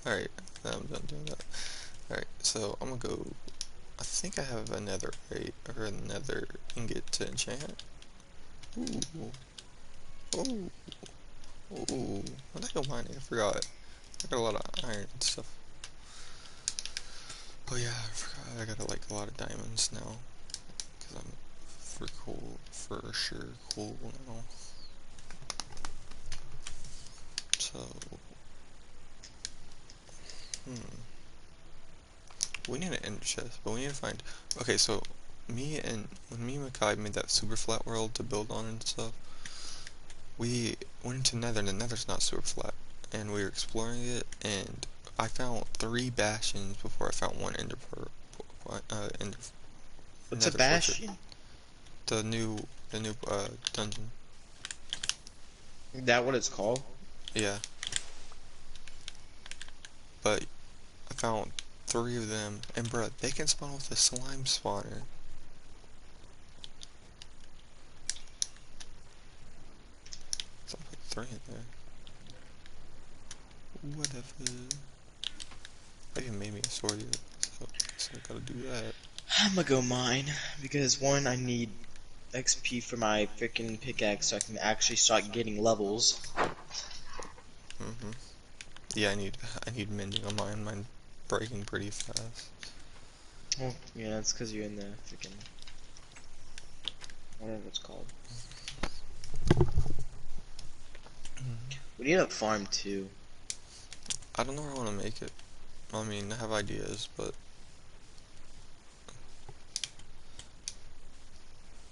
Alright, I'm done doing that. Alright, so I'm gonna go. I think I have another right or another ingot to enchant. Ooh, ooh, ooh. When I go mining, I forgot. I got a lot of iron and stuff. Oh yeah, I forgot. I got like a lot of diamonds now because I'm for sure cool now. So, hmm. We need an ender chest, but we need to find. Okay, so when me and Makai made that super flat world to build on and stuff, we went into Nether, and the Nether's not super flat, and we were exploring it, and I found 3 bastions before I found one ender What's a Nether fortress. bastion? The new dungeon. Is that what it's called? Yeah, but I found 3 of them, and bruh, they can spawn with a slime spawner. So I put 3 in there. Whatever. I even made me a sword yet, so I gotta do that. I'm gonna go mine because one, I need XP for my freaking pickaxe so I can actually start getting levels. hmm Yeah, I need mending on mine. Mine breaking pretty fast. Well, yeah, that's because you're in the freaking whatever it's called. We need a farm too. I don't know where I want to make it. I mean, I have ideas, but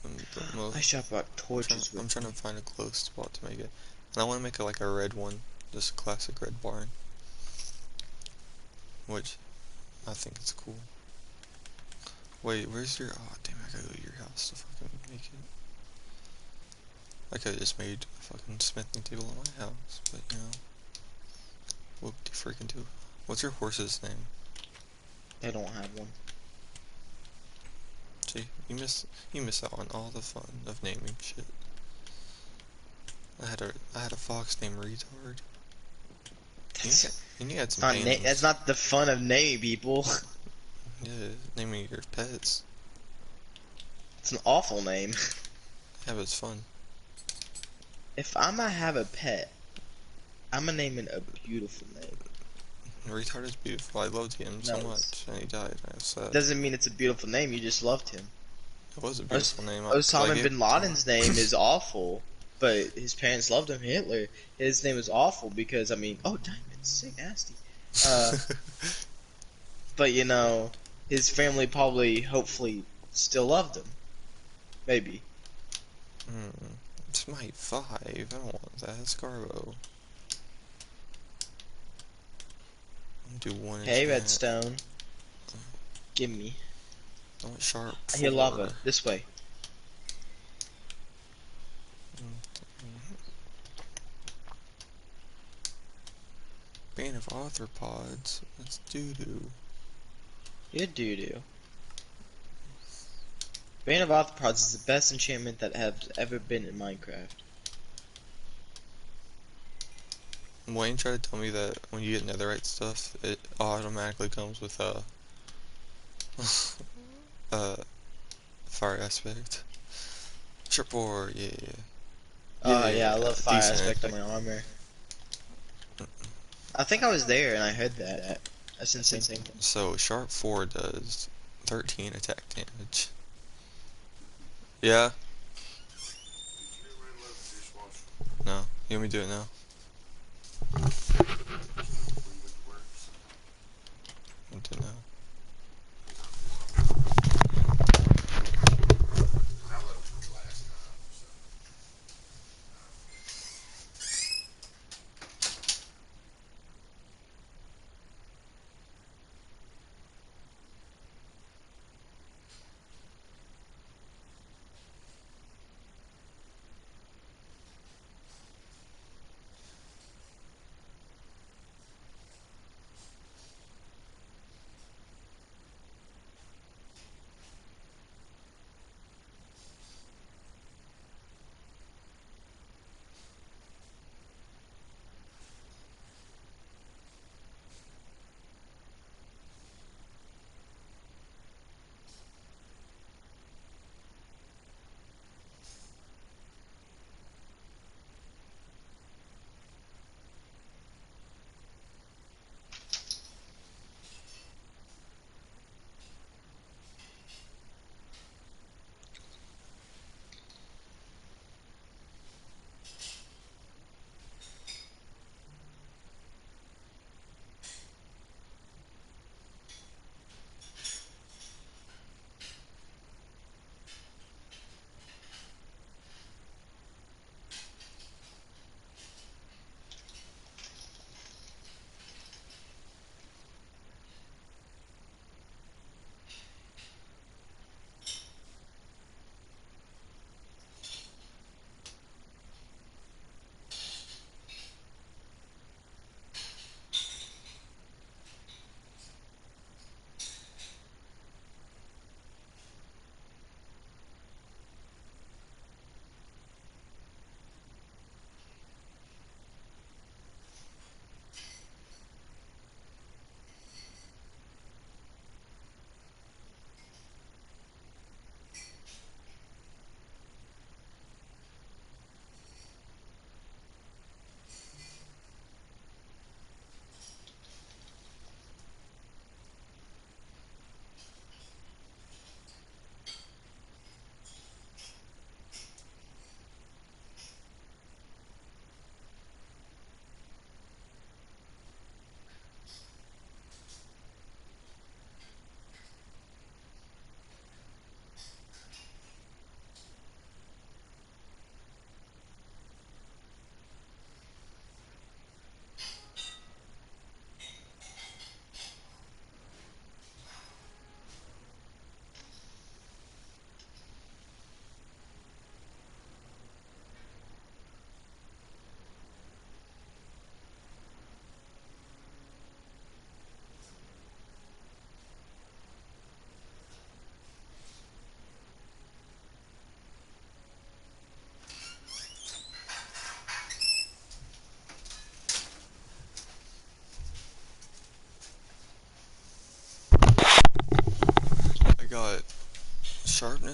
the I most should have brought torches I'm with trying to me. find a close spot to make it, and I want to make it like a red one, just a classic red barn, which I think is cool. Wait, where's your? Oh damn! I gotta go to your house to fucking make it. I could have just made a fucking smithing table in my house, but you know, what would you freaking do? What's your horse's name? I don't have one. See, you miss out on all the fun of naming shit. I had a fox named Retard. That's You need to add it's some not that's paintings. not the fun of naming people. Yeah, naming your pets. It's an awful name. Yeah, but it's fun. If I'm gonna have a pet, I'm gonna name it a beautiful name. Retard is beautiful. I loved him so No, much, and he died. I was sad. doesn't mean it's a beautiful name. You just loved him. It was a Os beautiful name, because I Osama gave bin it to him. Laden's name is awful, but his parents loved him. Hitler, his name is awful because I mean, oh diamonds, sick nasty. Uh, but you know, his family probably, hopefully, still loved him. Maybe. Hmm. Smite 5. I don't want that. Scarbo. Do one Hey, enchant. Redstone, give me. I want sharp I hear 4. lava this way. Bane of arthropods. That's doo doo. You doo doo. Bane of Arthropods is the best enchantment that has ever been in Minecraft. Wayne tried to tell me that when you get netherite stuff, it automatically comes with a uh, fire aspect. Sharp 4, yeah. Yeah, Yeah, I love fire decent aspect on attack. my armor. I think I was there and I heard that. That's insane. So, Sharp 4 does 13 attack damage. Yeah? No. You want me to do it now? I'll do it now.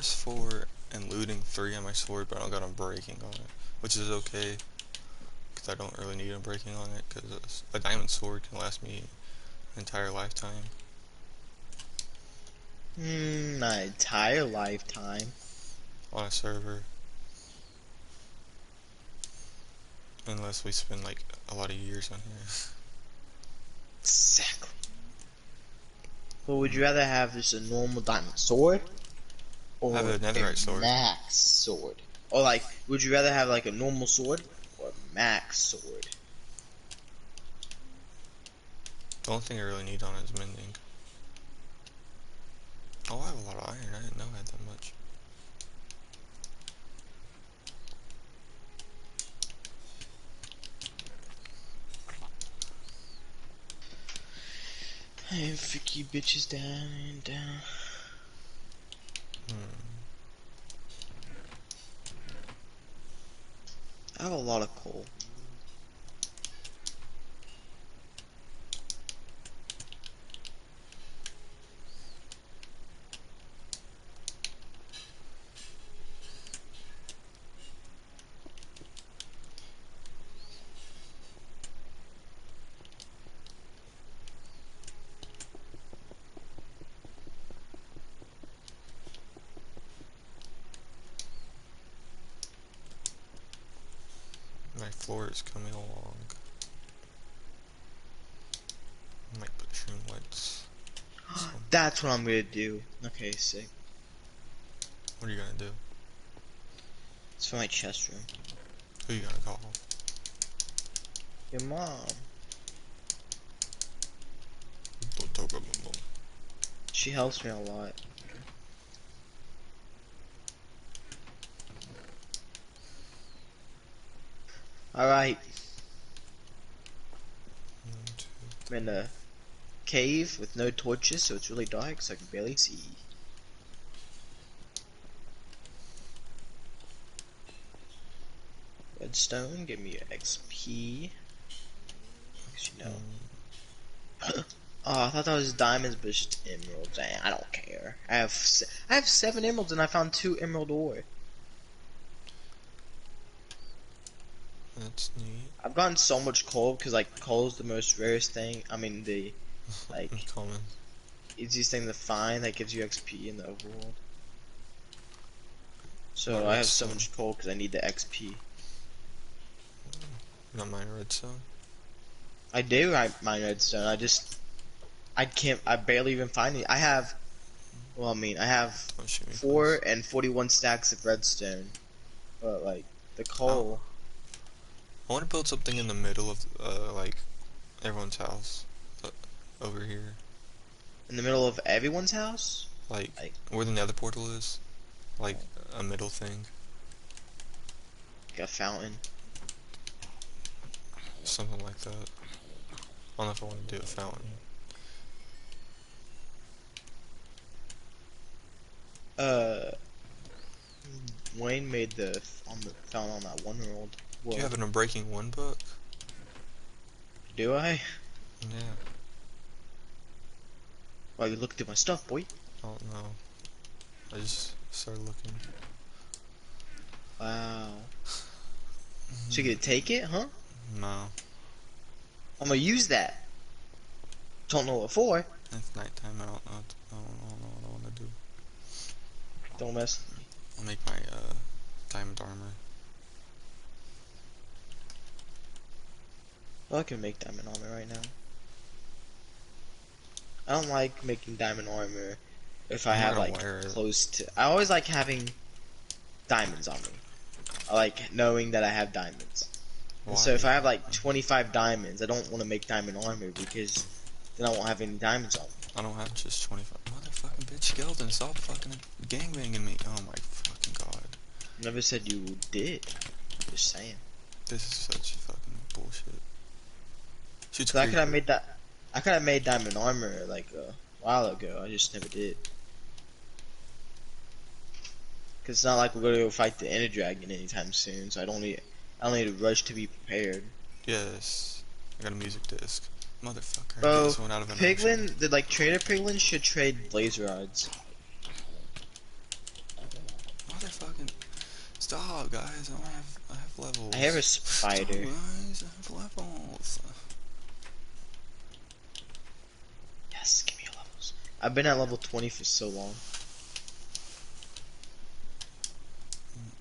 -4 and looting 3 on my sword, but I don't got unbreaking on it, which is okay, because I don't really need unbreaking on it, because a diamond sword can last me an entire lifetime. My entire lifetime. On a server, unless we spend like a lot of years on here. Exactly. But would you rather have just a normal diamond sword I have or a a netherite sword. max sword? Or like, would you rather have like a normal sword or a max sword? The only thing I really need on it is mending. Oh, I have a lot of iron. I didn't know I had that much. And freaky bitches down and down. Hmm. I have a lot of coal. My floor is coming along. I might put shroom lights. So, That's what I'm gonna do. Okay, sick. what are you gonna do? It's for my chest room. Who are you gonna call? Your mom. She helps me a lot. Alright, I'm in a cave with no torches, so it's really dark, so I can barely see. Redstone, give me XP. 'Cause you know. Oh, I thought that was diamonds, but it's just emeralds. I don't care. I have 7 emeralds, and I found 2 emerald ore. That's neat. I've gotten so much coal because like coal is the most rarest thing. I mean the like Common. easiest thing to find that gives you XP in the overworld. What So I have so redstone? much coal because I need the XP. Not mine redstone. I do mine redstone. I can't. I barely even find it. I have. Well, I mean, I have Don't shoot me, 4 please. and 41 stacks of redstone, but like the Oh, coal. I want to build something in the middle of like everyone's house, over here, In the middle of everyone's house? like Like, where the Nether portal is, like a middle thing, a fountain. something like that. I don't know if I want to do a fountain. Uh, Wayne made the on the fountain on that 1-year-old Do you world. have an Unbreaking 1 book? Do I? Yeah, Well, you looked at my stuff, boy. I don't know. I just started looking. Wow. So you gonna take it, huh? No, I'm gonna use that. Don't know what for. it's nighttime. I don't know what I want to do. Don't mess with me. I'll make my diamond armor. Well, I can make diamond armor right now. I don't like making diamond armor if I I'm not have gonna like wear it. close to. I always like having diamonds on me. I like knowing that I have diamonds. And so Why? if I have like 25 diamonds, I don't want to make diamond armor because then I won't have any diamonds on me. I don't have just 25. Motherfucking bitch skeleton, stop fucking gangbanging me. Oh my fucking god. Never said you did. Just saying. This is such fucking bullshit. Shoots So I could have creeper. made that. I could have made diamond armor like a while ago. I just never did. Cause it's not like we're gonna go fight the Ender Dragon anytime soon. So I don't need to rush to be prepared. Yes. I got a music disc. Motherfucker, get Bro, this one out of an ocean. Piglin, like Trader Piglin should trade blaze rods. that fucking... Stop, guys. I have I have a levels. Stop, spider. guys. I have levels. Yes, give me your levels. I've been at level 20 for so long.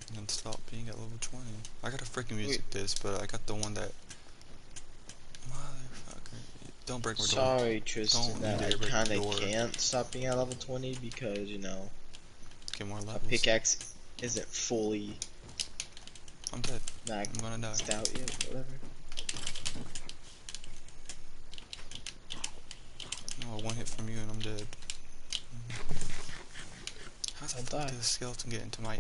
And then stop being at level 20. I got a freaking Wait, music disc, but I got the one that... Motherfucker. Don't break my door. sorry, Tristan, Don't you that I dare break my kinda door. can't stop being at level 20 because, you know, Get more my levels. pickaxe isn't fully I'm dead. I'm gonna die. maxed out yet, whatever. Oh, one hit from you and I'm dead. How the Don't fuck die. did the skeleton get into my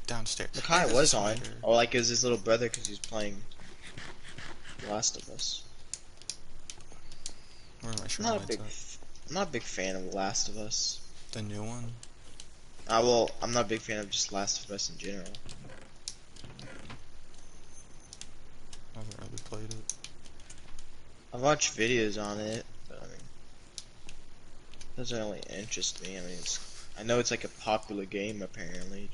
downstairs? Hey, Makai there's a was on, spider. or like it was his little brother because he's playing The Last of Us. Where's my I'm shrine not a lights big, at? I'm not a big fan of The Last of Us. The new one? I'm not a big fan of just Last of Us in general. I haven't really played it. I've watched videos on it, but I mean, it doesn't really interest me. I mean, I know it's like a popular game apparently.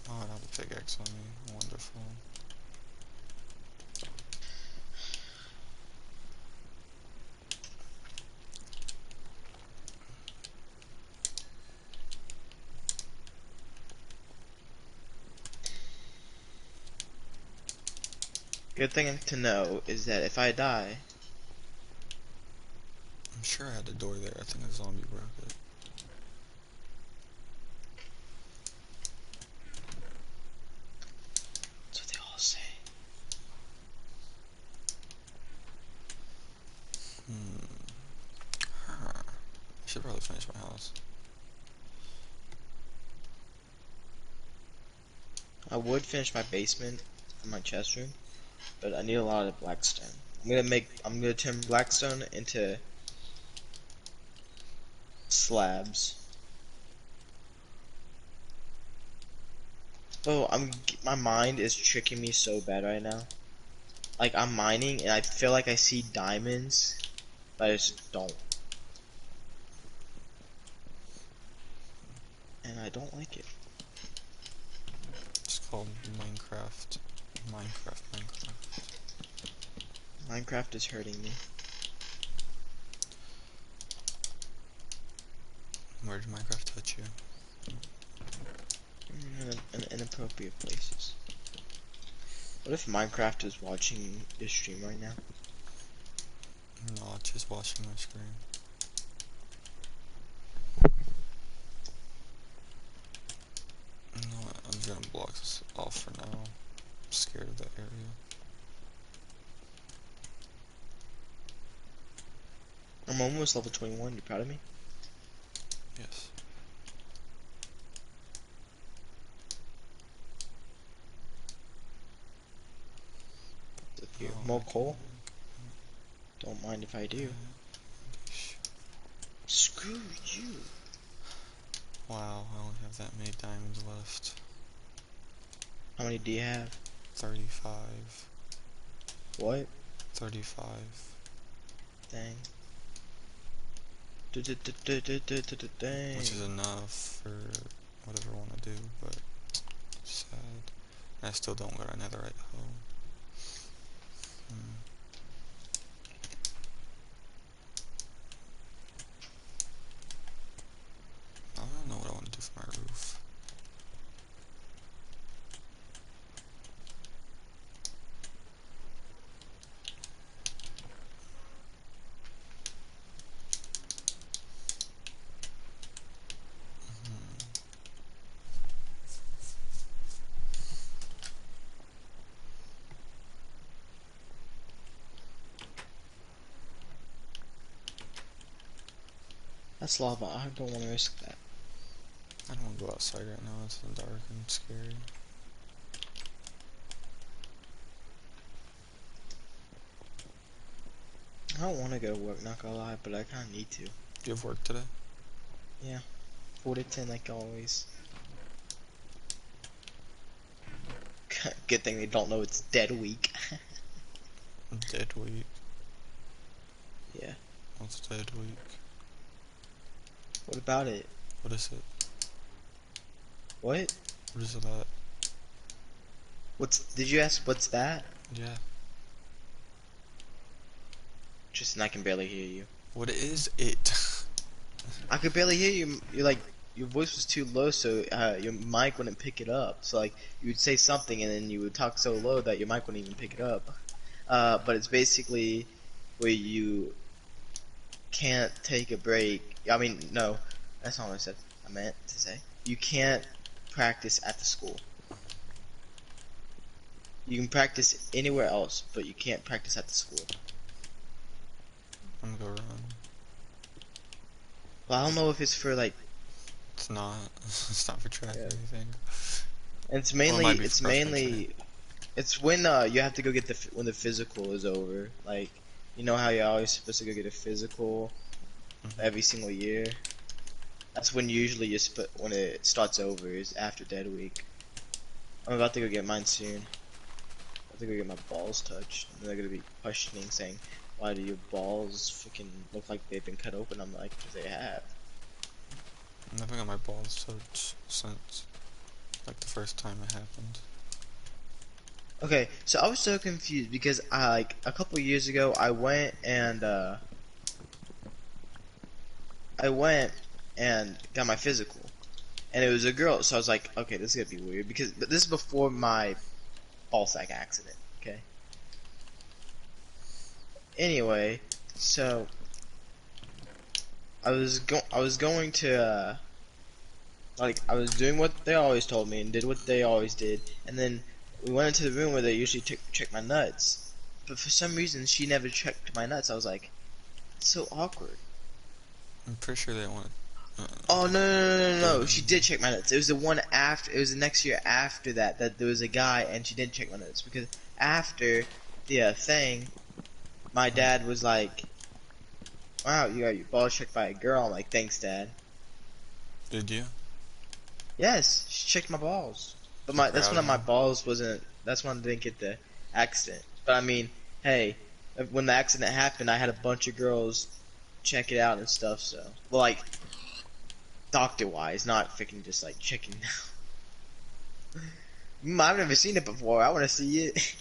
Oh, I have a pickaxe on me. Wonderful. Good thing to know is that if I die, I'm sure I had the door there. I think a zombie broke it. that's what they all say. Huh. I should probably finish my house. I would finish my basement and my chest room, but I need a lot of blackstone. I'm gonna turn blackstone into slabs. Oh, my mind is tricking me so bad right now. Like I'm mining and I feel like I see diamonds, but I just don't. And I don't like it. It's called Minecraft. Minecraft. Minecraft is hurting me. Where did Minecraft touch you? In inappropriate places. What if Minecraft is watching this stream right now? No, it's just watching my screen. No, I'm just gonna block this off for now. I'm scared of that area. I'm almost level 21. You proud of me? Yes. With you. Oh, More okay. coal? Don't mind if I do. Screw you. Wow, I only have that many diamonds left. How many do you have? 35. What? 35. Dang. Dang. Which is enough for whatever I want to do, but it's sad. And I still don't got another right hoe. I don't know what I want to do for my roof. That's lava. I don't want to risk that. I don't want to go outside right now. It's dark and scary. I don't want to go to work, not gonna lie, but I kind of need to. Do you have work today? Yeah. 4 to 10 like always. Good thing they don't know it's dead week. Dead week. Yeah. What's dead week? What about it? What is it? What? What is that? Did you ask what's that? Yeah. Tristan, I can barely hear you. What is it? I could barely hear you. You're like, your voice was too low, so your mic wouldn't pick it up. So like, you would say something and then you would talk so low that your mic wouldn't even pick it up. But it's basically where you can't take a break. I mean, no, that's not what I said. I meant to say you can't practice at the school. You can practice anywhere else, but you can't practice at the school. I'm gonna go run. Well, I don't know if it's for like. It's not. It's not for track Yeah. or anything. And it's Well, it mainly, might be it's for cross country. mainly, it's when you have to go get when the physical is over. Like, you know how you're always supposed to go get a physical every single year. That's when usually when it starts over is after Dead Week. I'm about to go get mine soon. I'm about to go get my balls touched, and they're gonna be questioning, saying, "Why do your balls freaking look like they've been cut open?" I'm like, "'Cause they have." I haven't got my balls touched since like the first time it happened. Okay, so I was so confused because I like a couple years ago I went and got my physical, and it was a girl. So I was like, okay, this is gonna be weird but this is before my ball sack accident. Okay. Anyway, so I was going to like I was doing what they always told me and did what they always did, and then we went into the room where they usually check my nuts. But for some reason, she never checked my nuts. I was like, it's so awkward. I'm pretty sure they want. Oh no! She Doing- did check my notes. It was the one after. It was the next year after that there was a guy and she didn't check my notes because after the thing, my dad was like, "Wow, you got your balls checked by a girl." I'm like, "Thanks, Dad." Did you? Yes, she checked my balls, but You that's proud when of my you? balls wasn't. That's when I didn't get the accident. But I mean, hey, when the accident happened, I had a bunch of girls check it out and stuff. So, well, like doctor wise, not freaking just like checking. I've never seen it before. I want to see it.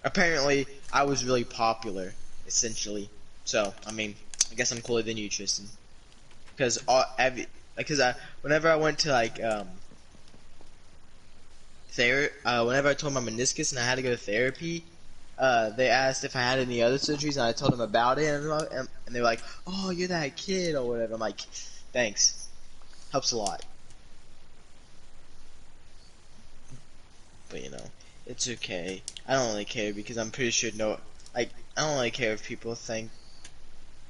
Apparently, I was really popular, essentially. So, I mean, I guess I'm cooler than you, Tristan. Because whenever I went to like whenever I told my meniscus and I had to go to therapy, they asked if I had any other surgeries, and I told them about it, and they were like, "Oh, you're that kid," or whatever. I'm like, "Thanks, helps a lot." But you know, it's okay. I don't really care because I'm pretty sure I don't really care if people think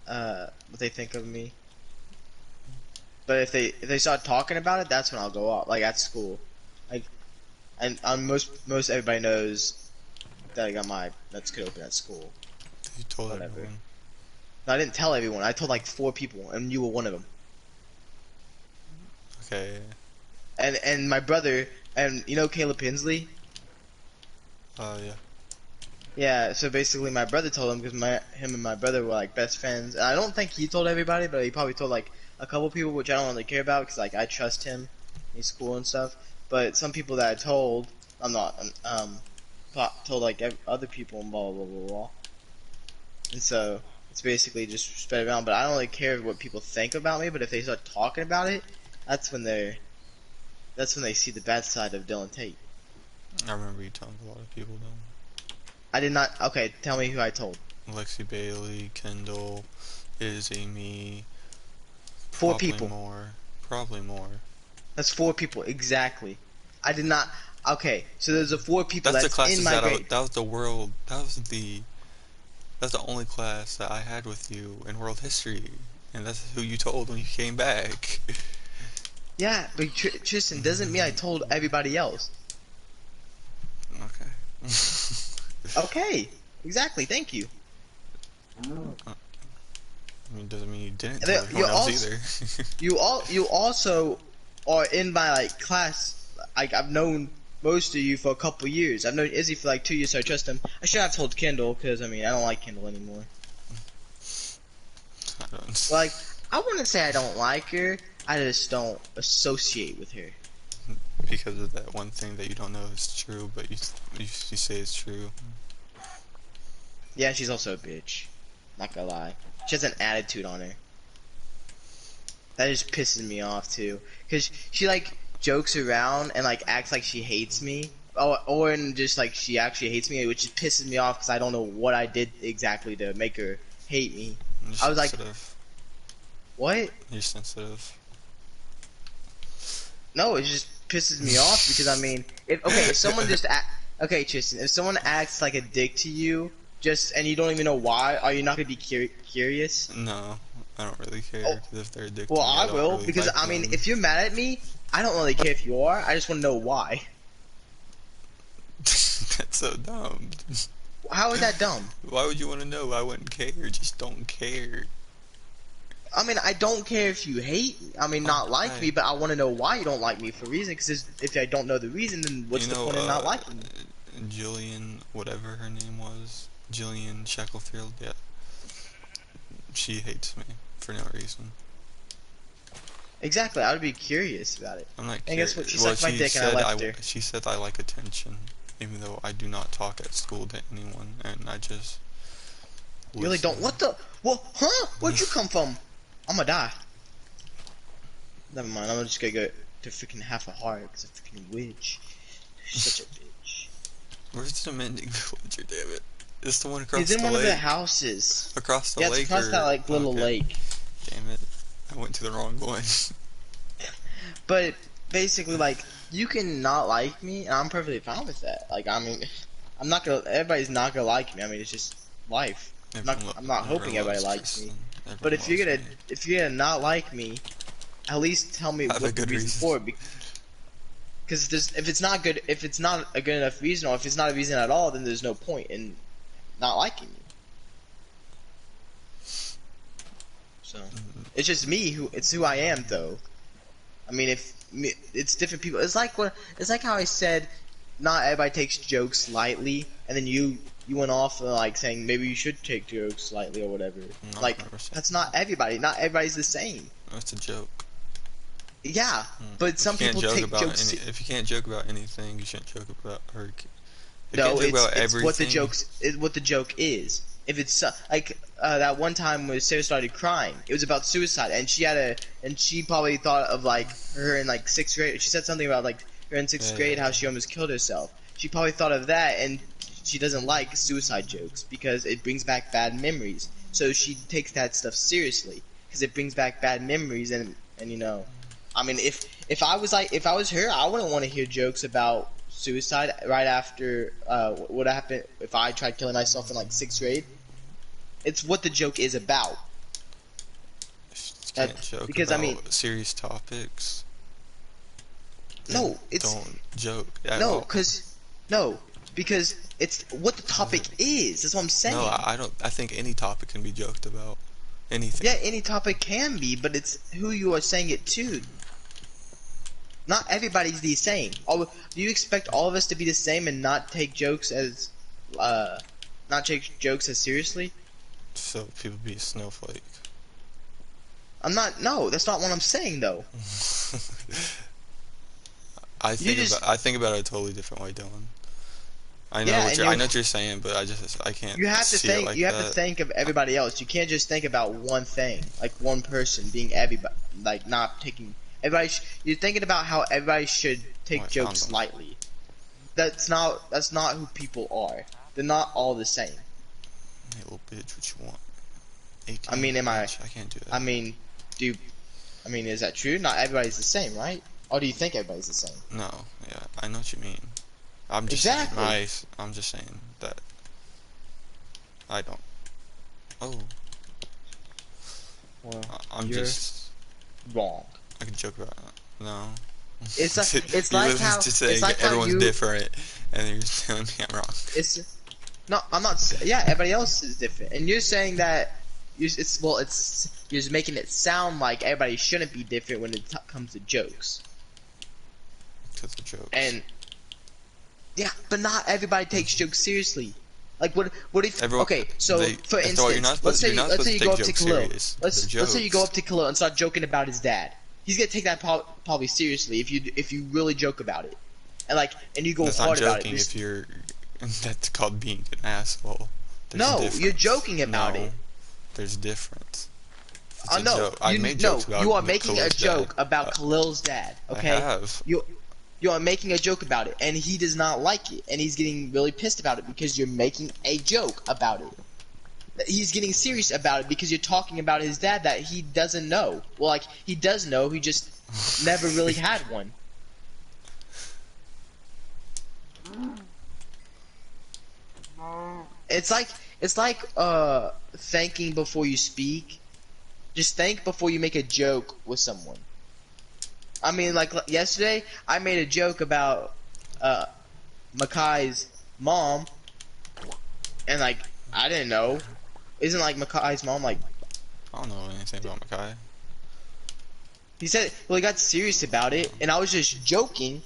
what they think of me. But if they start talking about it, that's when I'll go off. Like at school, like and most everybody knows that I got my nuts cut open at school. You told Whatever. everyone. No, I didn't tell everyone. I told like 4 people, and you were one of them. Okay. And my brother, and you know Caleb Pinsley. Yeah. Yeah, so basically my brother told him because him and my brother were like best friends. And I don't think he told everybody, but he probably told like a couple people, which I don't really care about because like I trust him, he's cool and stuff. But some people that I told, I'm not told like other people and blah blah blah blah. And so it's basically just spread around. But I don't really care what people think about me. But if they start talking about it, that's when they see the bad side of Dylan Tate. I remember you telling a lot of people though. I did not. Okay, tell me who I told. Lexi Bailey, Kendall, Izzy, me. 4 Probably people. more. Probably more. That's 4 people exactly. I did not. Okay, so there's a 4 people That's the that's classes in my that grade. that was the world. That's the only class that I had with you in world history, and that's who you told when you came back. Yeah, but Tristan doesn't mean I told everybody else. Okay. Okay, exactly. Thank you. I mean, doesn't mean you didn't And tell then everyone else either. You also are in my like class. Like I've known most of you for a couple years. I've known Izzy for like 2 years, so I trust him. I should have told Kendall because I mean I don't like Kendall anymore. I don't. Like I wouldn't say I don't like her. I just don't associate with her. Because of that one thing that you don't know is true, but you say it's true. Yeah, she's also a bitch. Not gonna lie. She has an attitude on her. That just pisses me off too. Cause she like jokes around and like acts like she hates me. Or just like she actually hates me, which just pisses me off because I don't know what I did exactly to make her hate me. You're I was like, sensitive. what? You're sensitive. No, it just pisses me off because I mean, if someone just okay, Tristan, if someone acts like a dick to you, just and you don't even know why, are you not gonna be curious? No, I don't really Oh, care, because if they're a dick well, to me, I I don't will really because like I mean, them. if you're mad at me, I don't really care if you are. I just want to know why. That's so dumb. How is that dumb? Why would you want to know? I wouldn't care. Just don't care. I mean, I don't care if you hate me. I mean, not like I, me, but I want to know why you don't like me for a reason. Because if I don't know the reason, then you what's the know, point in not liking me? Jillian, whatever her name was, Jillian Shackelfield. Yeah, she hates me for no reason. Exactly, I would be curious about it. I'm not And guess what? curious. She Well, sucked my dick and I left her. she said I like attention, even though I do not talk at school to anyone, and I just You really don't. listen. What the? Well, huh? Where'd you come from? I'm gonna die. Never mind. I'm just gonna go to freaking half a heart because a freaking witch. Such a bitch. Where's the mending villager? Damn it! It's the one He's across in the one of the lake. houses. Across the Yeah, it's lake, across that or like little okay. lake. Damn it! I went to the wrong one. But basically, like, you can not like me, and I'm perfectly fine with that. Like, I mean, I'm not gonna. Everybody's not gonna like me. I mean, it's just life. I'm not hoping Everyone everybody loves likes me. Tristan. But Everyone loves me. if you're gonna not like me, at least tell me Have a what the good reason reason. for it. Because if it's not good, if it's not a good enough reason, or if it's not a reason at all, then there's no point in not liking me. So it's just me it's who I am, though. I mean, it's different people. It's like how I said, not everybody takes jokes lightly, and then you went off like saying maybe you should take jokes lightly or whatever. No, Like I've never said that's that. not everybody. Not everybody's the same. That's a joke. Yeah, but some people take jokes. If you can't joke about anything, you shouldn't joke about or if you can't No, joke about it's what the everything. what the joke is. If it's like that one time when Sarah started crying, it was about suicide, and she probably thought of like her in like sixth grade. She said something about like her in sixth Yeah, grade yeah. how she almost killed herself. She probably thought of that, and she doesn't like suicide jokes because it brings back bad memories. So she takes that stuff seriously because it brings back bad memories, and you know, I mean, if I was her, I wouldn't want to hear jokes about suicide right after what happened if I tried killing myself in like sixth grade. It's what the joke is about. You That can't joke because I mean, about serious topics. Then no, it's don't joke at no, all. cause no, because it's what the topic is. That's what I'm No, saying. I don't. I think any topic can be joked about. Anything. Yeah, any topic can be, but it's who you are saying it to. Not everybody's the same. Do you expect all of us to be the same and not take jokes as, not take jokes as seriously? So people be a snowflake. I'm not. No, that's not what I'm saying though. You just I think about it a totally different way, Dylan. yeah, and I know what you're saying, but I can't you have to see it think. like You have to that. think of everybody else. You can't just think about one thing, like one person being everybody, like not taking everybody. You're thinking about how everybody should Oh, take I found jokes them. lightly. That's not who people are. They're not all the same. Hey, little bitch, what you want? 18 I mean, am I? bitch, I can't do I that. mean, do you, I mean, is that true? Not everybody's the same, right? Or do you think everybody's the same? No, yeah, I know what you mean. I'm just saying Exactly. I'm just saying that I don't. Oh, Well, I'm you're just. wrong. I can joke about it. No. It's like it's You're like literally how just it's saying like how everyone's you different, and then you're just telling me I'm wrong. it's no, I'm not. Yeah, everybody else is different, and you're saying that it's you're just making it sound like everybody shouldn't be different when it comes to jokes. Because of jokes. And yeah, but not everybody takes jokes seriously. Like what if Everyone, okay, so for after all, instance, let's you're not say supposed you to go take up to jokes Khalil. serious. They're Let's say you go up jokes. to Khalil and start joking about his dad. He's gonna take that probably seriously if you really joke about it. And you go That's not hard about it. joking if you're. That's called being an asshole. There's a No, you're difference. joking about No, it. there's a difference. It's a No, joke. I've made no, jokes about you are making a Khalil's dad. joke about Khalil's dad. I Okay, have. you are making a joke about it, and he does not like it, and he's getting really pissed about it because you're making a joke about it. He's getting serious about it because you're talking about his dad that he doesn't know. Well, like he does know, he just never really had one. It's like thanking before you speak. Just think before you make a joke with someone. I mean, like yesterday, I made a joke about Makai's mom, and like I didn't know. Isn't like Makai's mom like? I don't know anything about Makai. He said, well, he got serious about it, and I was just joking,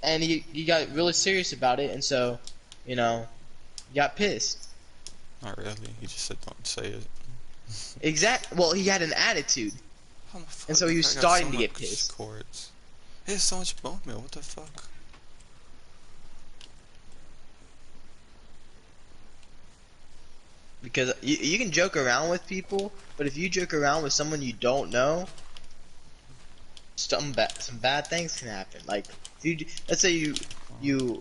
and he got really serious about it, and so, you know, he got pissed. Not really. He just said don't say it. Well, he had an attitude, Oh my fuck, and so he was I got starting so to get much pissed. Cords. He has so much bone meal. What the fuck? Because you can joke around with people, but if you joke around with someone you don't know, some bad things can happen. Like, let's say you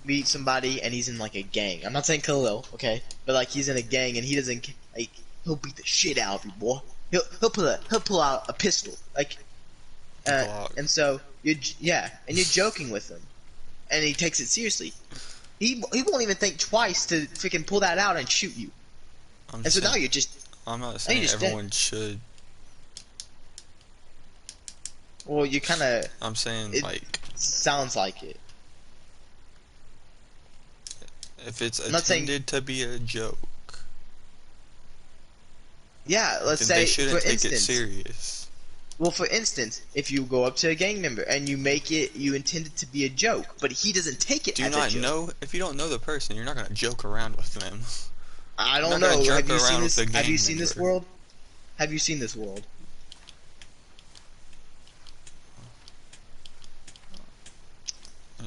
meet somebody and he's in like a gang. I'm not saying Khalil, okay, but like he's in a gang and he doesn't like he'll beat the shit out of you, boy. He'll pull out a pistol, like, and so and you're joking with him, and he takes it seriously. He won't even think twice to freaking pull that out and shoot you. And so now you're just. I'm not saying everyone should. Well, you kind of. I'm saying like. Sounds like it. If it's intended to be a joke. Yeah, let's say they shouldn't for take instance. it serious. Well, for instance, if you go up to a gang member and you intend it to be a joke, but he doesn't take it as a joke. Do you not know? If you don't know the person, you're not gonna joke around with them. I don't know. Have you seen this? Have you seen this world? Have you seen this world?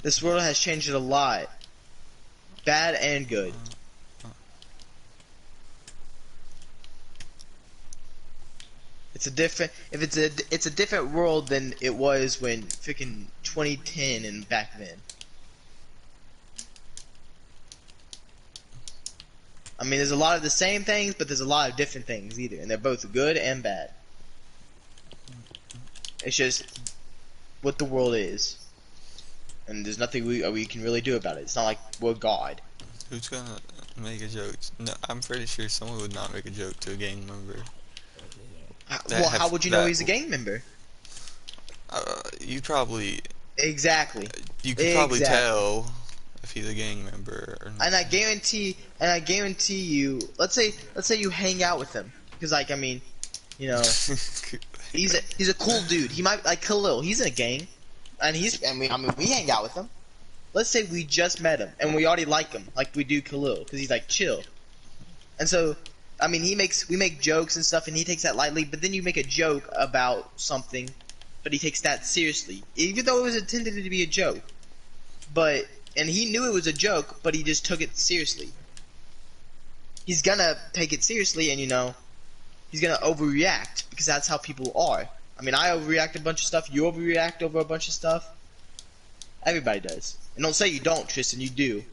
This world has changed a lot, bad and good. It's a different. If it's a different world than it was when freaking 2010 and back then. I mean, there's a lot of the same things, but there's a lot of different things either, and they're both good and bad. It's just what the world is, and there's nothing we can really do about it. It's not like we're God. Who's gonna make a joke? No, I'm pretty sure someone would not make a joke to a gang member. Well, how would you know he's a gang member? You probably. Exactly. You could probably tell if he's a gang member or not. And I guarantee you. Let's say you hang out with him, because like I mean, you know, he's a cool dude. He might like Khalil. He's in a gang, and we hang out with him. Let's say we just met him and we already like him, like we do Khalil, because he's like chill. And so, I mean, we make jokes and stuff, and he takes that lightly. But then you make a joke about something, but he takes that seriously, even though it was intended to be a joke. And he knew it was a joke, but he just took it seriously. He's gonna take it seriously, and you know, he's gonna overreact because that's how people are. I mean, I overreact a bunch of stuff. You overreact over a bunch of stuff. Everybody does. And don't say you don't, Tristan. You do.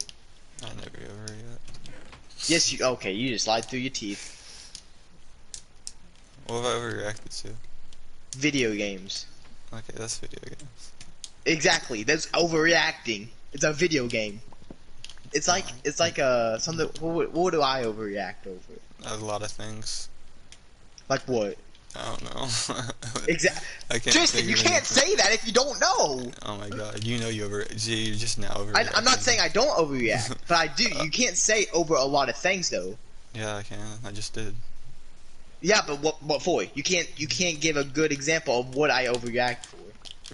I never overreact. Yes, you. Okay, you just lied through your teeth. What have I overreacted to? Video games. Okay, that's video games. Exactly. That's overreacting. It's a video game. It's like something. What do I overreact over? A lot of things. Like what? I don't know. Exactly. I can't. Tristan, you can't say that if you don't know. Oh my god, you know you you're just now overreacting. I'm not saying I don't overreact, but I do. You can't say over a lot of things though. Yeah, I can. I just did. Yeah, but what for? You can't give a good example of what I overreact for.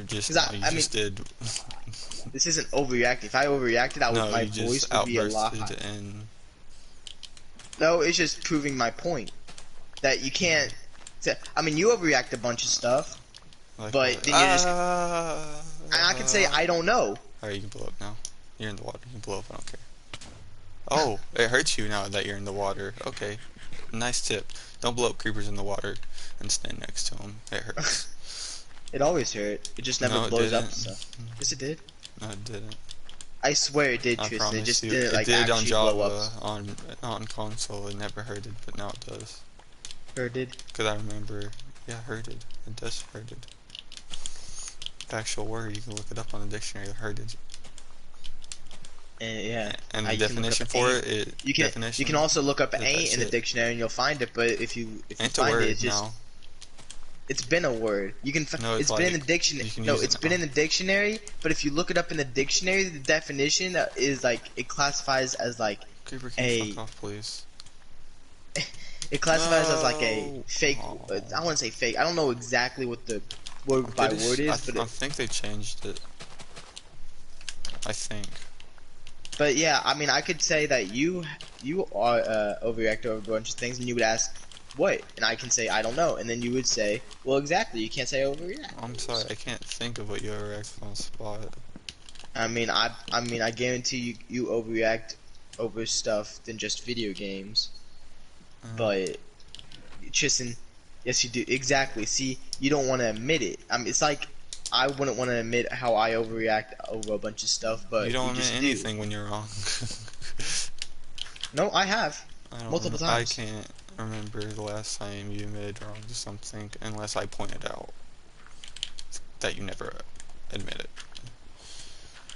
Or just I mean, did. This isn't overreacting. If I overreacted, I would No, my you just voice would be a lot outbursted higher. and No, it's just proving my point that you can't. I mean, you overreact a bunch of stuff, like but what? then you're just. I can say I don't know. Alright, you can blow up now. You're in the water. You can blow up. I don't care. Oh, it hurts you now that you're in the water. Okay, nice tip. Don't blow up creepers in the water and stand next to them. It hurts. It always hurt. It just never No, it blows up and didn't. stuff. Yes, it did. No, it didn't. I swear it did, I Tristan. It promise just you. didn't It like did on actually blow up. Java, on console. It never hurted, but now it does. Or it did. Cause I remember, yeah, hurted. It does hurted. The actual word, you can look it up on the dictionary. Hurted. And yeah. And the you can look definition up for ain't. it. You can Definition. you can also look up is that ain't in the shit. dictionary and you'll find it. But if you Ain't a find word it, it's just now. it's been a word. You can No, it's been in the like, dictionary. you can No, use it's it been now. in the dictionary. But if you look it up in the dictionary, the definition is like it classifies as like Creeper, can you fuck off, please? it classifies as like a No. fake. Aw. I want to say fake. I don't know exactly what the word by Pretty word I, is, but I think they changed it. I think. But yeah, I mean, I could say that you are overreact over a bunch of things, and you would ask what, and I can say I don't know, and then you would say, well, exactly, you can't say overreact. I'm sorry, I can't think of what you overreact on the spot. I guarantee you overreact over stuff than just video games. But Tristan, yes, you do exactly. See, you don't want to admit it. I mean, it's like I wouldn't want to admit how I overreact over a bunch of stuff, but You don't admit just anything when you're wrong. do. No, I have multiple I times. can't remember the last time you admitted wrong to something unless I pointed out that you never admit it.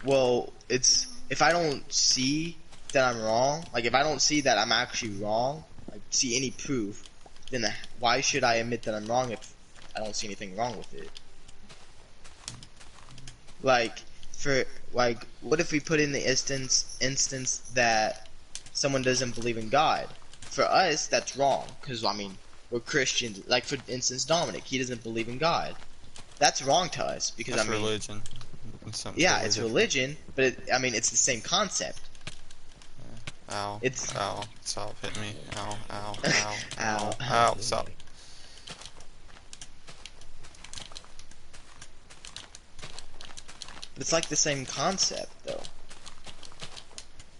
Well, it's if I don't see that I'm wrong, like if I don't see that I'm actually wrong, like see any proof, then why should I admit that I'm wrong if I don't see anything wrong with it? Like for like, what if we put in the instance that someone doesn't believe in God? For us, that's wrong because I mean we're Christians. Like for instance, Dominic, he doesn't believe in God. That's wrong to us because That's I mean. religion. It's something Yeah, totally it's different. religion, but I mean, it's the same concept. Ow. It's Ow. Stop. Hit me. Ow. Ow. Ow. Ow. Ow. Ow. Ow. Stop. It's like the same concept, though.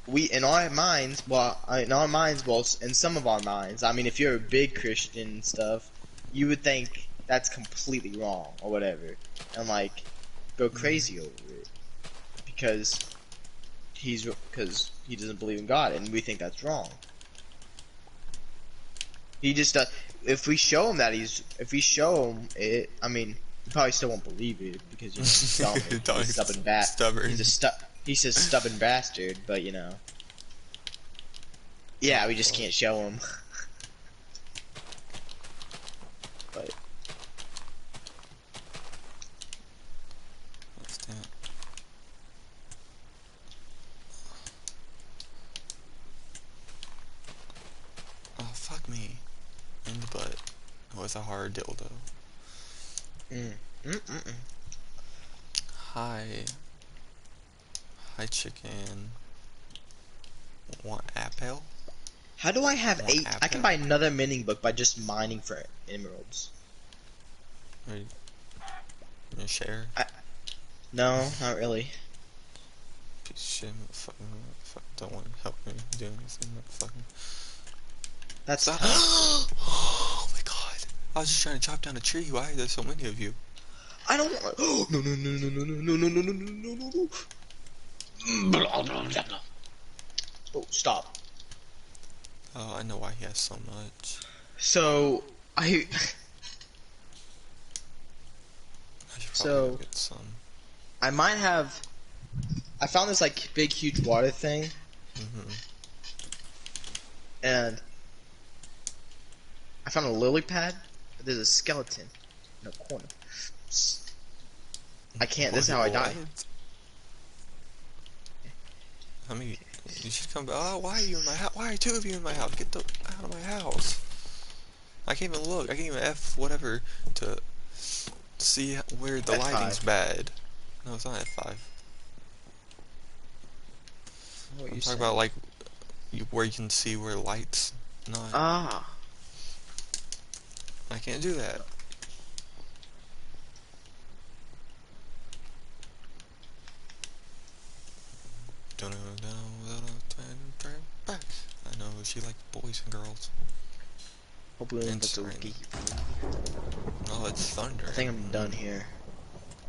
We, in our minds, well, in some of our minds, I mean, if you're a big Christian and stuff, you would think that's completely wrong or whatever, and like go crazy over it because because he doesn't believe in God, and we think that's wrong. He just if we show him that if we show him it, I mean, he probably still won't believe it because he's dumb. He's a stubborn Stubborn. He's a stubborn bastard, but you know. Yeah, we just can't show him. But What's that? Oh, fuck me. In the butt. With a hard dildo. Hi. Hi, chicken. Want apple? how do I have Want 8? I apple? can buy another mining book by just mining for emeralds. Are you gonna share? No, not really. Piece of shit, motherfucker. Don't want to help me do anything, motherfucker. That's Stop. tough. Oh my god. I was just trying to chop down a tree. Why are there so many of you? I don't want. No, no, no, no, no, no, no, no, no, no, no, no. Oh, stop. Oh, I know why he has so much. So I should probably So- go get some. I might have. I found this like big, huge water thing, and I found a lily pad. But there's a skeleton in a corner. I can't. This is how I die. What? I mean, you should come back. Oh, why are you in my house? Why are 2 of you in my house? Get the out of my house. I can't even look. I can't even F whatever to see where the F5. lighting's bad. No, it's not F5. What I'm you talking saying? about like where you can see where light's not. Ah. I can't do that. Don't know without a turn back. I know she like boys and girls. Hopefully that's Insane. okay. No, it's thunder. I think I'm done here.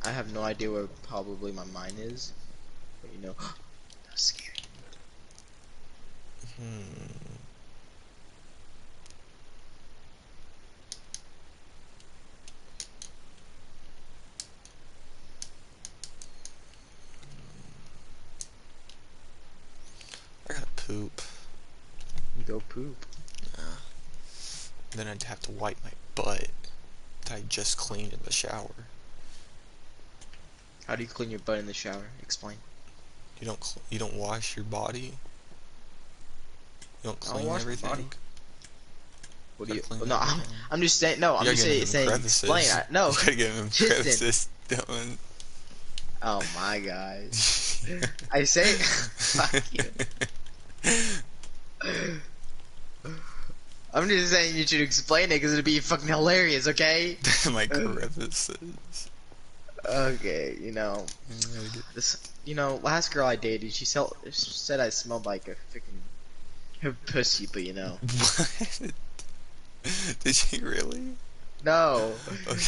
I have no idea where probably my mind is, but you know, that's scary. Hmm. I gotta poop. You go poop. Yeah. Then I'd have to wipe my butt that I just cleaned in the shower. How do you clean your butt in the shower? Explain. You don't wash your body. You don't I don't clean wash my body. everything. What do Gotta you? clean No, everything. I'm just saying. No, I'm You gotta just get in them saying. Explain. crevices. No, You gotta get in them Tristan. crevices, Dylan. Oh my gosh. I say. Fuck you. I'm just saying you should explain it because it'd be fucking hilarious. Okay. My crevices. Okay. You know You gotta get- this. You know, last girl I dated, she said I smelled like a freaking her pussy, but you know. What? Did she really? No. Okay.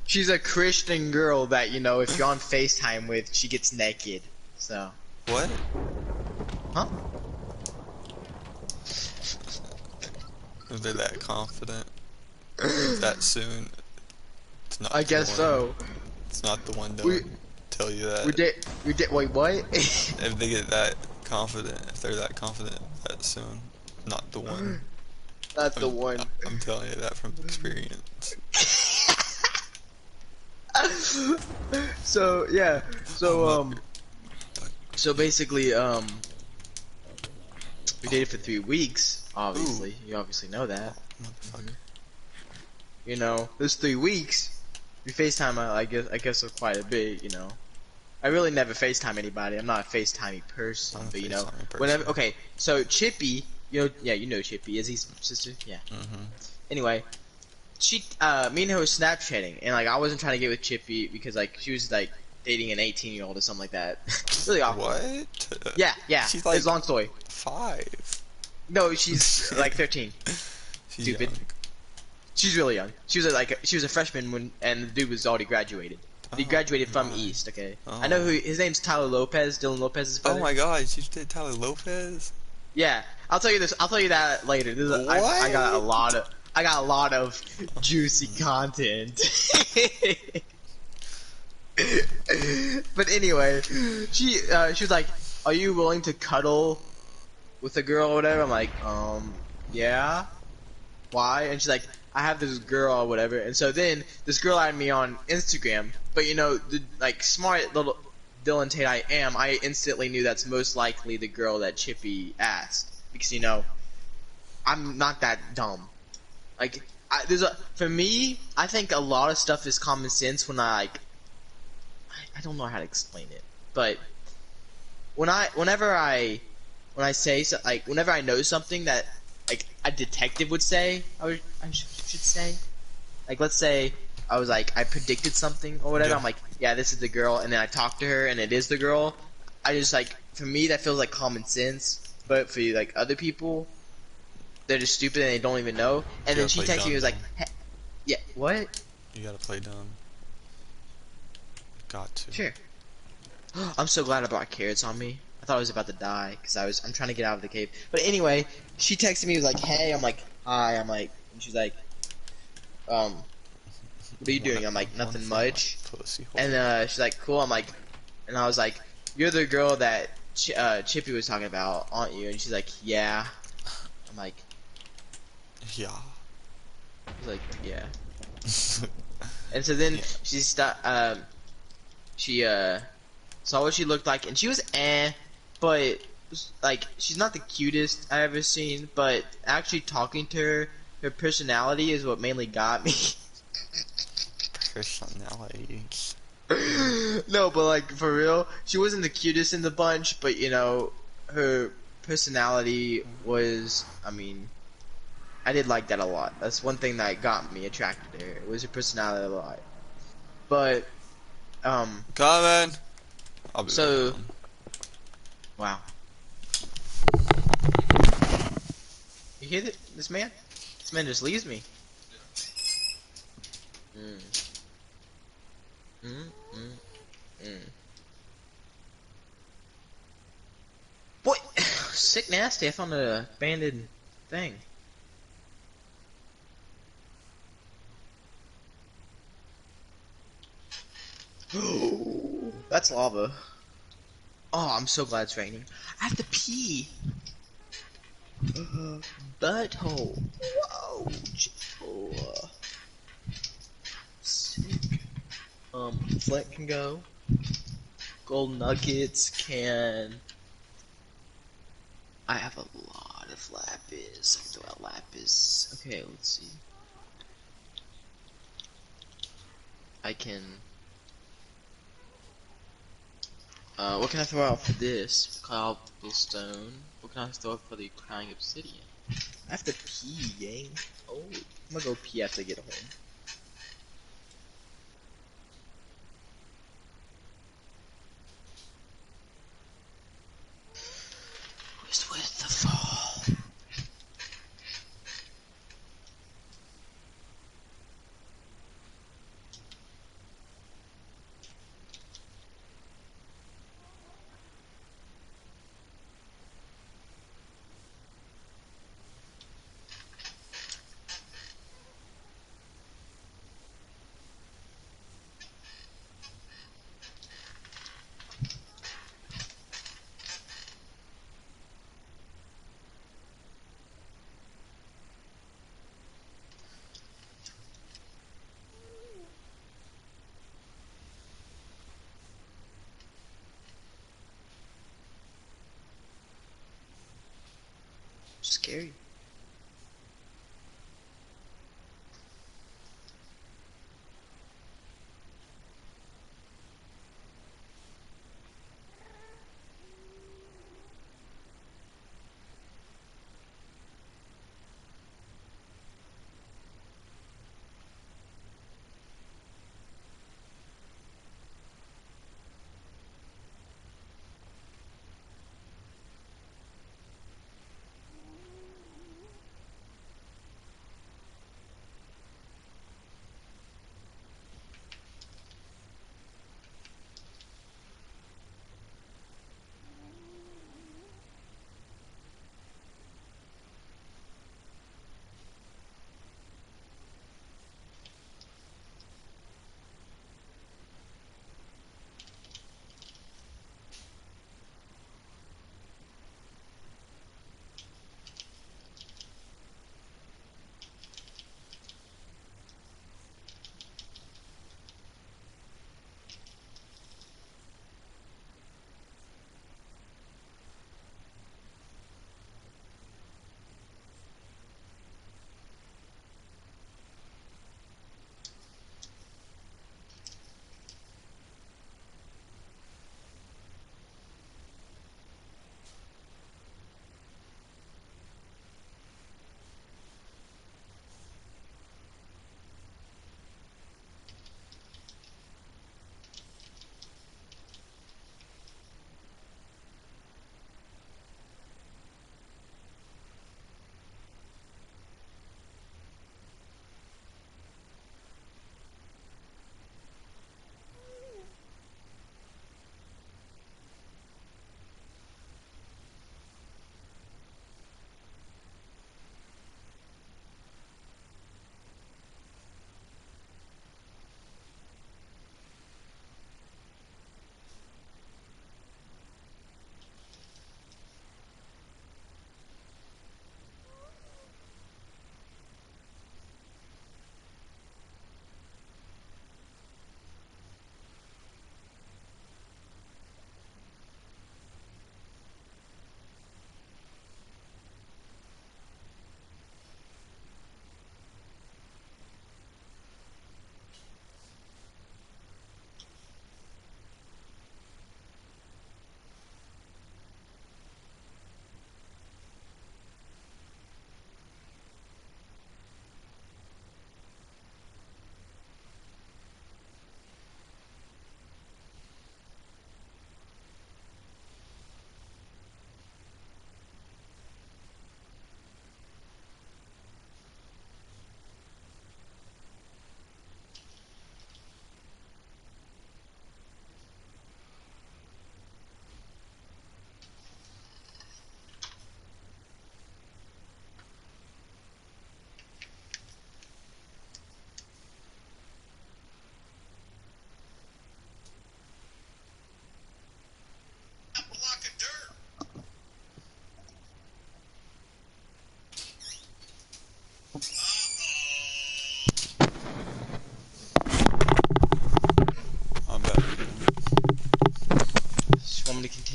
She's a Christian girl that, you know, if you're on FaceTime with, she gets naked. So. What? Huh? If they're that confident that soon, it's not I the guess one. so. It's not the one We- to tell you that. We did, wait, what? If they get that confident, if they're that confident that soon, not the one. Not the one. I'm telling you that from experience. So, yeah. So, I'm up so basically, we dated for 3 weeks, obviously. You obviously know that. Motherfucker. You know, those 3 weeks, we FaceTime, I guess quite a bit, you know. I really never FaceTime anybody. I'm not a FaceTimey person, I'm a but you know, FaceTimey person. whenever. Okay, so Chippy, you know, yeah, you know Chippy, Izzy's sister, yeah. Mm-hmm. Anyway, she, me and her were Snapchatting, and like I wasn't trying to get with Chippy because like she was like dating an 18-year-old or something like that. Really awkward. What? Yeah. She's like It's a long story. 5. No, she's like 13. She's Stupid. young. She's really young. She was a freshman when, and the dude was already graduated. He Oh, graduated from my. East. Okay, Oh. I know who his name's Tyler Lopez. Dylan Lopez's brother. Oh my god, she did Tyler Lopez? Yeah, I'll tell you this. I'll tell you that later. I got a lot of juicy content. But anyway, she was like, "Are you willing to cuddle with a girl or whatever?" I'm like, yeah. Why? And she's like, "I have this girl or whatever." And so then this girl added me on Instagram. But you know, the like smart little Dylan Tate I am, I instantly knew that's most likely the girl that Chippy asked because you know, I'm not that dumb. Like, for me, I think a lot of stuff is common sense when I don't know how to explain it, but whenever I say so, like whenever I know something that like a detective would say, I should say, like let's say I was like I predicted something or whatever. Yeah. I'm like, yeah, this is the girl, and then I talk to her, and it is the girl. I just like for me that feels like common sense, but for like other people, they're just stupid and they don't even know. And You then gotta she play texted me, dumb, was like, though. hey, yeah, what? You gotta play dumb. Got to. Sure. I'm so glad I brought carrots on me. I thought I was about to die because I'm trying to get out of the cave. But anyway, she texted me, was like, hey, I'm like, hi, I'm like, and she's like, what are you doing? I'm like, nothing much. Pussy hole. And she's like, cool. I'm like, and I was like, you're the girl that Chippy was talking about, aren't you? And she's like, yeah. I'm like, Yeah. she's like, yeah. And so then Yeah. she saw what she looked like, and she was but like she's not the cutest I ever seen. But actually talking to her personality is what mainly got me. Personalities. No, but like for real, she wasn't the cutest in the bunch. But you know, her personality was, I mean, I did like that a lot. That's one thing that got me attracted to her. It was her personality a lot. But Coming. I'll be back. so Hold on. wow, you hear it? This man? This man just leaves me. Mm, mm, mm, mm. What? Sick nasty. I found an abandoned thing. That's lava. Oh, I'm so glad it's raining. I have to pee. Butthole. Whoa. Oh, sick. Flint can go. Gold nuggets can. I have a lot of lapis. I can throw out lapis. Okay, let's see. I can. What can I throw out for this? Cobblestone. What can I throw out for the crying obsidian? I have to pee, gang. Oh, I'm gonna go pee after I get home. Who's with the fall? Scary.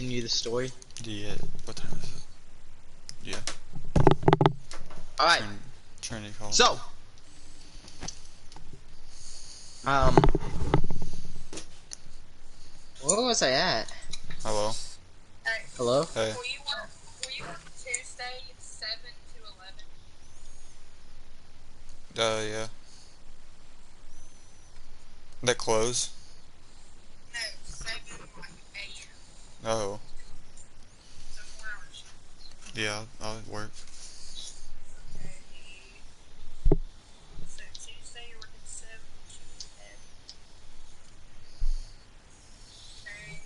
continue the story? Yeah. What time is it? Yeah. All right. Trinity College. So, where was I at? Hello. Hey, Hello? Hey. will you work Tuesday 7 to 11? Yeah. That close? No, 7 like a.m. Oh. So 4 hour shifts. Yeah, I'll work. Okay. So Tuesday you're working 7 to 10. Okay.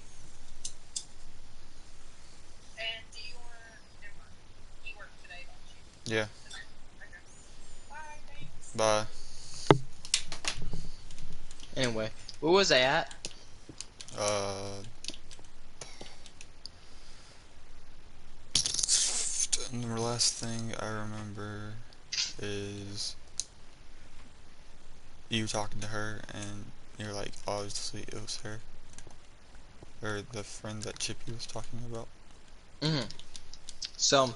And do you want never mind. You work today, don't you? Yeah. Tonight. Okay. Bye, thanks. Bye. Anyway, where was I at? Uh. And the last thing I remember is you talking to her, and you're like, obviously it was her, or the friend that Chippy was talking about. So,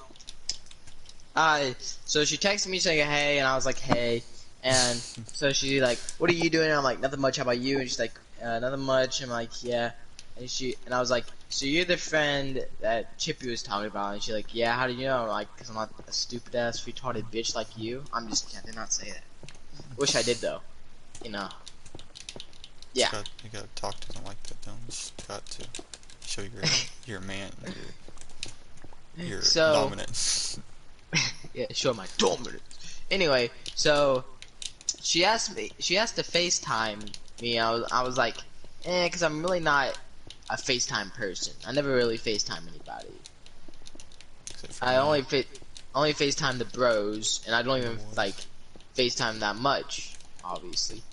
so she texted me saying hey, and I was like hey, and so she like, what are you doing? And I'm like, nothing much. How about you? And she's like, nothing much. I'm like, yeah. And I was like, so you're the friend that Chippy was talking about? And she's like, yeah. How do you know? I'm like, cause I'm not a stupid ass retarded bitch like you. I did not say that. Wish I did though. You know. Yeah. You gotta talk to them like that, don't you? Just got to show you're a man, you're So dominant. yeah, show my dominance. Anyway, so she asked to FaceTime me. I was like, cause I'm really not a FaceTime person. I never really FaceTime anybody. Except for I me. only FaceTime the bros, and I don't even Boys. like FaceTime that much. Obviously,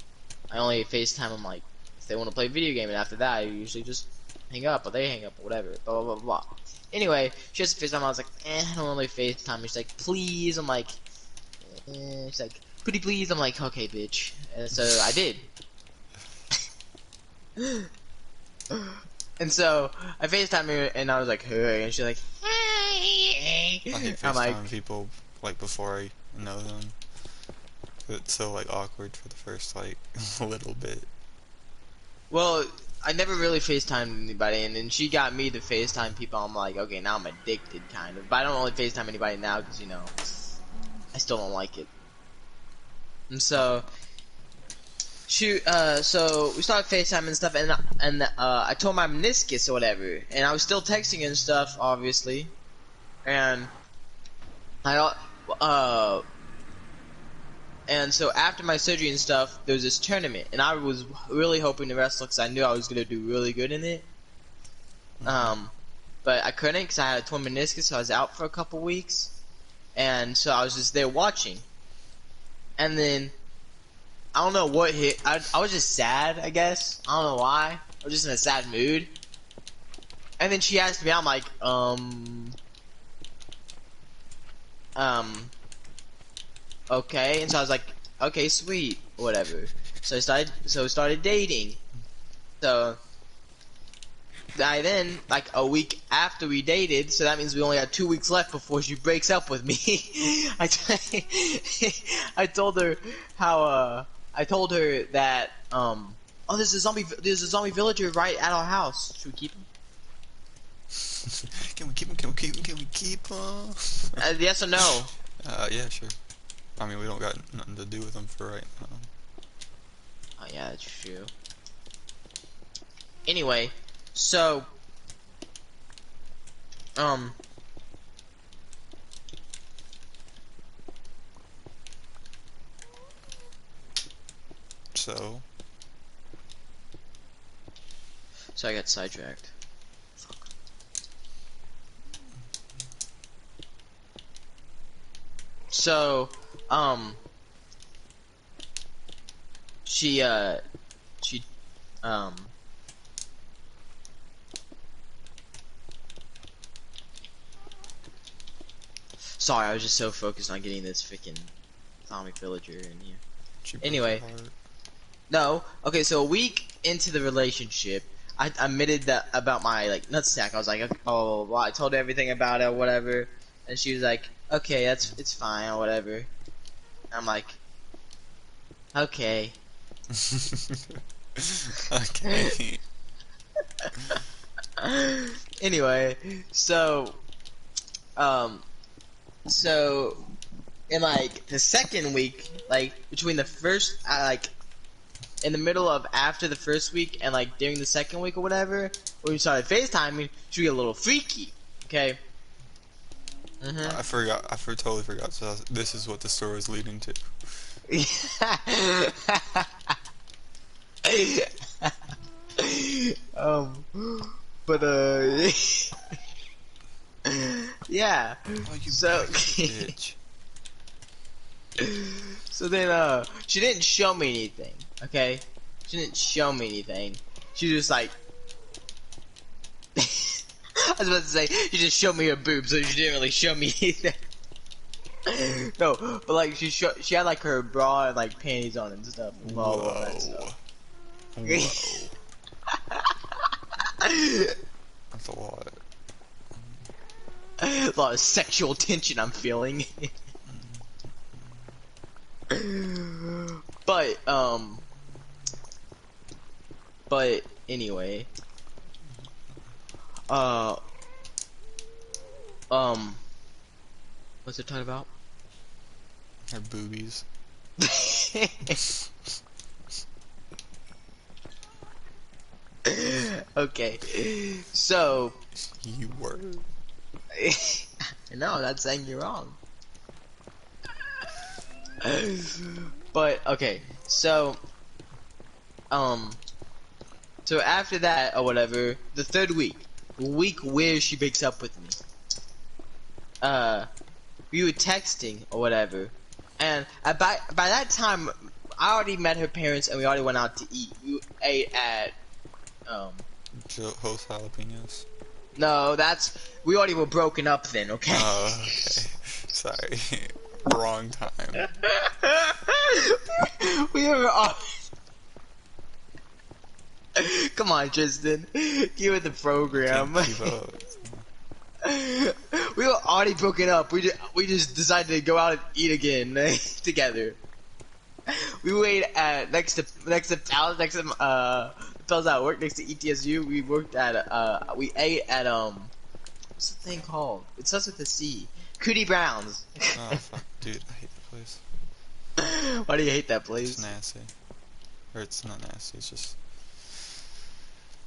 I only FaceTime them like if they want to play a video game, and after that, I usually just hang up, or they hang up, or whatever. Blah blah blah blah. Anyway, she has to FaceTime. I was like, I don't really FaceTime. She's like, please. I'm like, she's like, pretty please. I'm like, okay, bitch. And so I did. And so I FaceTime her, and I was like, hey, and she's like, hey. I hate I'm like, FaceTime people like before I know them. It's so like awkward for the first like little bit. well, I never really FaceTimed anybody, and then she got me to FaceTime people. I'm like, okay, now I'm addicted, kind of. But I don't really FaceTime anybody now because, you know, I still don't like it. And so, so we started FaceTime and stuff, and I told my meniscus or whatever, and I was still texting and stuff, obviously, and and so after my surgery and stuff, there was this tournament, and I was really hoping to wrestle because I knew I was gonna do really good in it. But I couldn't because I had a torn meniscus, so I was out for a couple weeks, and so I was just there watching, and then I don't know what hit. I was just sad, I guess. I don't know why. I was just in a sad mood. And then she asked me, I'm like, okay. And so I was like, okay, sweet, whatever. So we started dating. So I then, like a week after we dated, so that means we only had 2 weeks left before she breaks up with me. I told her how, I told her that, oh, there's a zombie villager right at our house. Should we keep him? Can we keep him? Can we keep him? Can we keep him? Yes or no? Yeah, sure. I mean, we don't got nothing to do with them for right now. Oh yeah, that's true. Anyway, so, So, so I got sidetracked. So, she, sorry, I was just so focused on getting this freaking zombie villager in here. she broke Anyway. your heart. No, okay, so a week into the relationship, I admitted that about my like nutsack. I was like, okay, blah, blah, blah, blah. I told her everything about it or whatever, and she was like, okay, it's fine or whatever. I'm like, okay. Okay. Anyway, so so in like the second week, like between the first, like in the middle of after the first week and like during the second week or whatever, when we started FaceTiming, she got a little freaky. Okay. I forgot. Totally forgot. So this is what the story was leading to. um, but yeah. Oh, you So, bitch. so then she didn't show me anything. Okay, she didn't show me anything. She just like. I was about to say she just showed me her boobs, so she didn't really show me anything. No, but like she had like her bra and like panties on and stuff. And blah, blah, blah, that stuff. Whoa. That's a lot. A lot of sexual tension I'm feeling. But anyway, what's it talking about? Her boobies. Okay, so You were. no, I'm not saying you're wrong. But okay, so so after that or whatever, the third week, where she breaks up with me, we were texting or whatever, and by that time, I already met her parents and we already went out to eat. We ate at Host Jalapenos. no, we already were broken up then. Okay. Oh, okay. Sorry. Wrong time. We were all. Come on, Tristan. Give it the program. Can't keep up. We were already broken up. We just decided to go out and eat again together. We wait at next to Alice, next to fellas at work next to ETSU. We worked at we ate at what's the thing called? It starts with a C. Cootie Brown's. Oh fuck, dude, I hate that place. Why do you hate that It's place? nasty. Or it's not nasty. It's just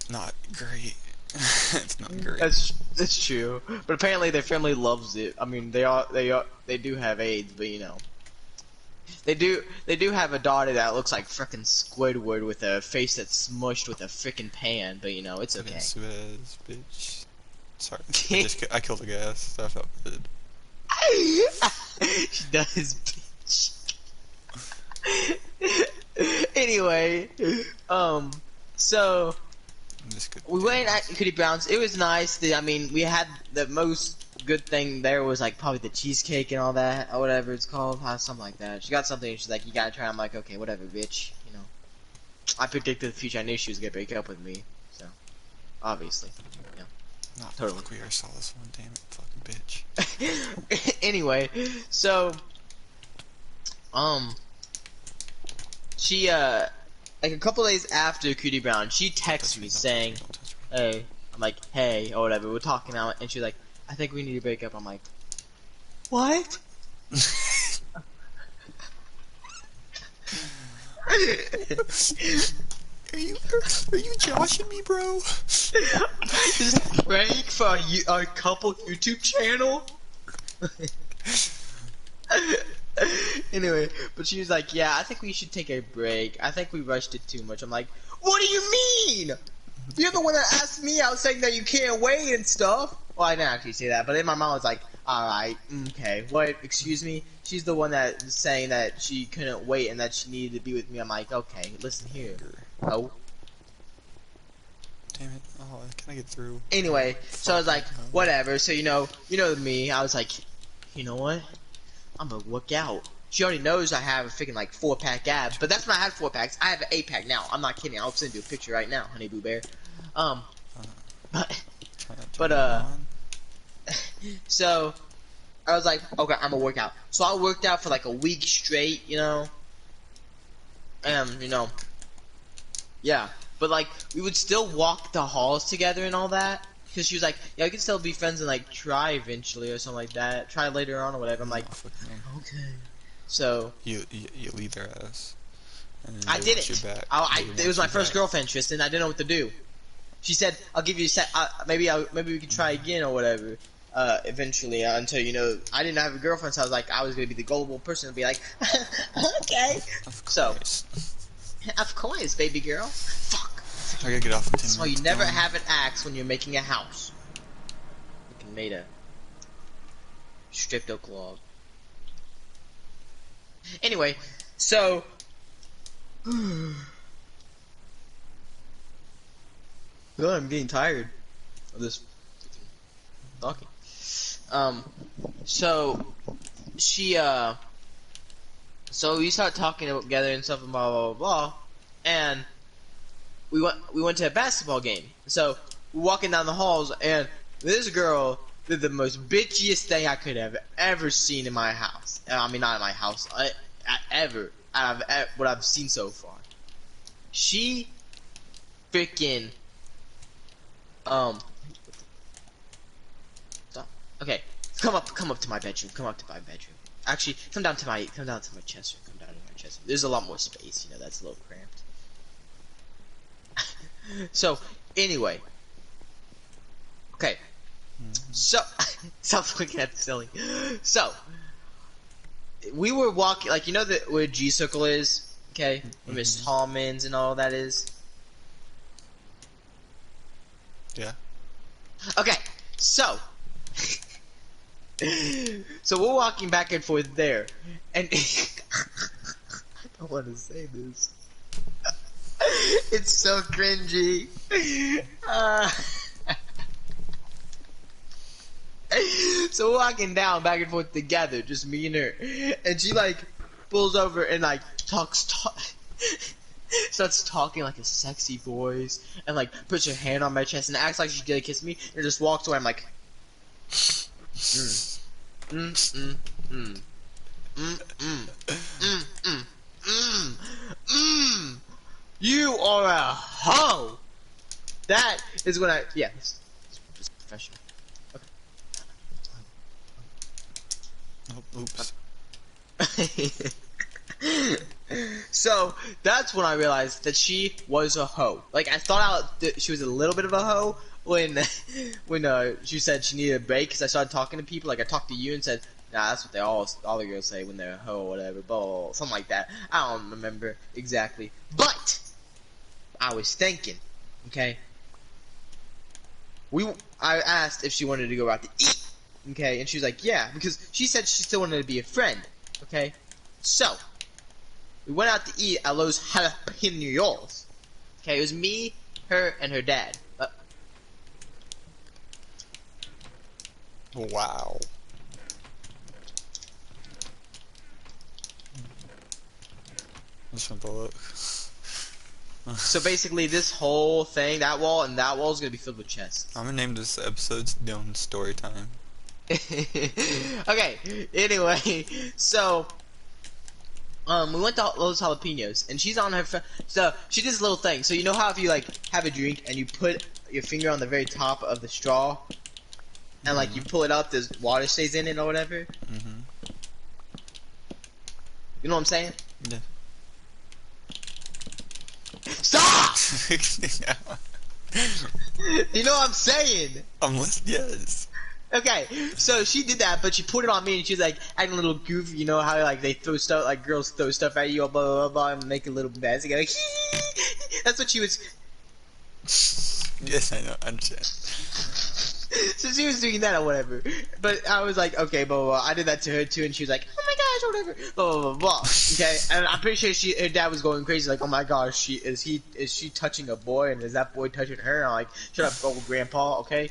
not great. It's not great. That's true. But apparently their family loves it. I mean, they do have AIDS, but you know. They do have a daughter that looks like frickin' Squidward with a face that's smushed with a frickin' pan, but you know, it's okay. Suez, bitch. Sorry, I killed a gas. That felt good. She does, bitch. Anyway, so we went at Cootie Brown's. It was nice. I mean, we had the most good thing there was like probably the cheesecake and all that, or whatever it's called, something like that. She got something. She's like, "You gotta try." I'm like, "Okay, whatever, bitch." You know, I predicted the future. I knew she was gonna break up with me, so obviously, yeah, totally. Fuck, we already saw this one. Damn it, fucking bitch. Anyway, so she like a couple days after Cootie Brown, she texts me saying, Don't touch me. "Hey," I'm like, "Hey," or whatever. We're talking out, and she's like, "I think we need to break up." I'm like, "What?" Are you joshing me, bro? Is this prank for our couple YouTube channel? Anyway, but she was like, "Yeah, I think we should take a break. I think we rushed it too much." I'm like, "What do you mean? You're the one that asked me out saying that you can't wait and stuff." Well, I didn't actually say that, but in my mind I was like, "Alright, okay, what, excuse me?" She's the one that was saying that she couldn't wait and that she needed to be with me. I'm like, "Okay, listen here." Oh. Damn it. Oh, can I get through? Anyway, so I was like, whatever. So you know me. I was like, you know what? I'm gonna work out. She already knows I have a freaking like 4-pack abs, but that's when I had 4 packs. I have an 8-pack now. I'm not kidding. I'll send you a picture right now, honey boo bear. Um, Uh, but trying to but turn it on. so I was like, okay, I'm gonna work out. So I worked out for like a week straight, and yeah. But like we would still walk the halls together and all that. Because she was like, yeah, we can still be friends and like try eventually or something like that. Try later on or whatever. I'm No, like, fucking no. okay. So You leave their ass, and then I they want you didn't. back. It was my first Back. girlfriend, Tristan. I didn't know what to do. She said, "I'll give you maybe we can try again or whatever." Eventually, until I didn't have a girlfriend, so I was gonna be the gullible person and be like, "Okay." Of So, course. of course, baby girl. Fuck. I gotta get off in 10 That's why minutes. you never Dylan. have an axe when you're making a house. Fucking made a streptoclog. Anyway, so. God, I'm getting tired of this talking. So she so we started talking together and stuff and blah blah blah blah, and we went to a basketball game. So we're walking down the halls, and this girl did the most bitchiest thing I could have ever seen in my house. I mean, not in my house, ever out of what I've seen so far. She freaking stop. Okay, come up to my bedroom. Come up to my bedroom. Actually, come down to my chest. Come down to my chest. There's a lot more space. That's a little cramped. So, anyway. Okay. So, stop looking at the ceiling. So, we were walking, like, where G Circle is? Okay? Where Miss Tallman's and all that is? Yeah. Okay, so. So we're walking back and forth there. And. I don't want to say this. It's so cringy. So we're walking down back and forth together, just me and her, and she pulls over and starts talking like a sexy voice, and puts her hand on my chest and acts like she's gonna kiss me, and just walks away. I'm like, you are a hoe. That is when it's professional. Oh, oops. So that's when I realized that she was a hoe. I thought out that she was a little bit of a hoe when she said she needed a break, because I started talking to people. I talked to you and said, nah, that's what all the girls say when they're a hoe or whatever, blah, blah, blah, something like that. I don't remember exactly, but I was thinking, okay. I asked if she wanted to go out to eat, okay, and she was like, yeah, because she said she still wanted to be a friend, okay. So we went out to eat at Los Jalapenos. Okay, it was me, her, and her dad. Wow. Just want to look. So basically, this whole thing, that wall and that wall, is gonna be filled with chests. I'm gonna name this episode's Dylan Story Time. Okay. Anyway, so we went to Los Jalapenos, and she's on her. So she did this little thing. So you know how if you have a drink and you put your finger on the very top of the straw, and you pull it up, there's water stays in it or whatever. You know what I'm saying? Yeah. Stop! You know what I'm saying? Yes. Okay, so she did that, but she put it on me, and she's acting a little goofy. You know how they throw stuff, girls throw stuff at you, blah blah blah, and make a little mess. That's what she was. Yes, I know. I understand. So she was doing that or whatever. But I was like, okay, blah, blah, blah. I did that to her too, and she was like, oh my gosh, whatever, blah, blah, blah, blah. Okay, and I'm pretty sure her dad was going crazy, oh my gosh, is she touching a boy, and is that boy touching her? And I'm like, shut up, old grandpa, okay?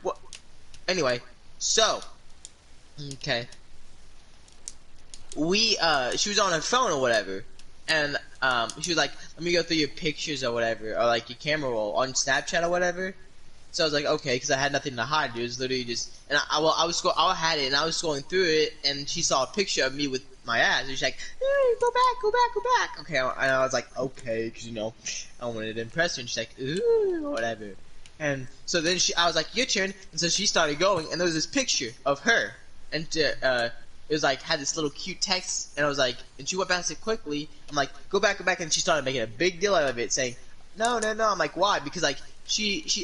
Well, anyway, so, okay. She was on her phone or whatever, and she was like, "Let me go through your pictures or whatever, or like your camera roll on Snapchat or whatever." So I was like, "Okay," because I had nothing to hide. It was literally just, and I had it, and I was scrolling through it, and she saw a picture of me with my ass, and she's like, "Hey, go back, go back, go back." Okay, and I was like, "Okay," because I wanted to impress her, and she's like, "Ooh, whatever." And so then I was like, "Your turn," and so she started going, and there was this picture of her, and it was like had this little cute text, and I was like, and she went past it quickly. I'm like, go back, and she started making a big deal out of it, saying, no. I'm like, why? Because like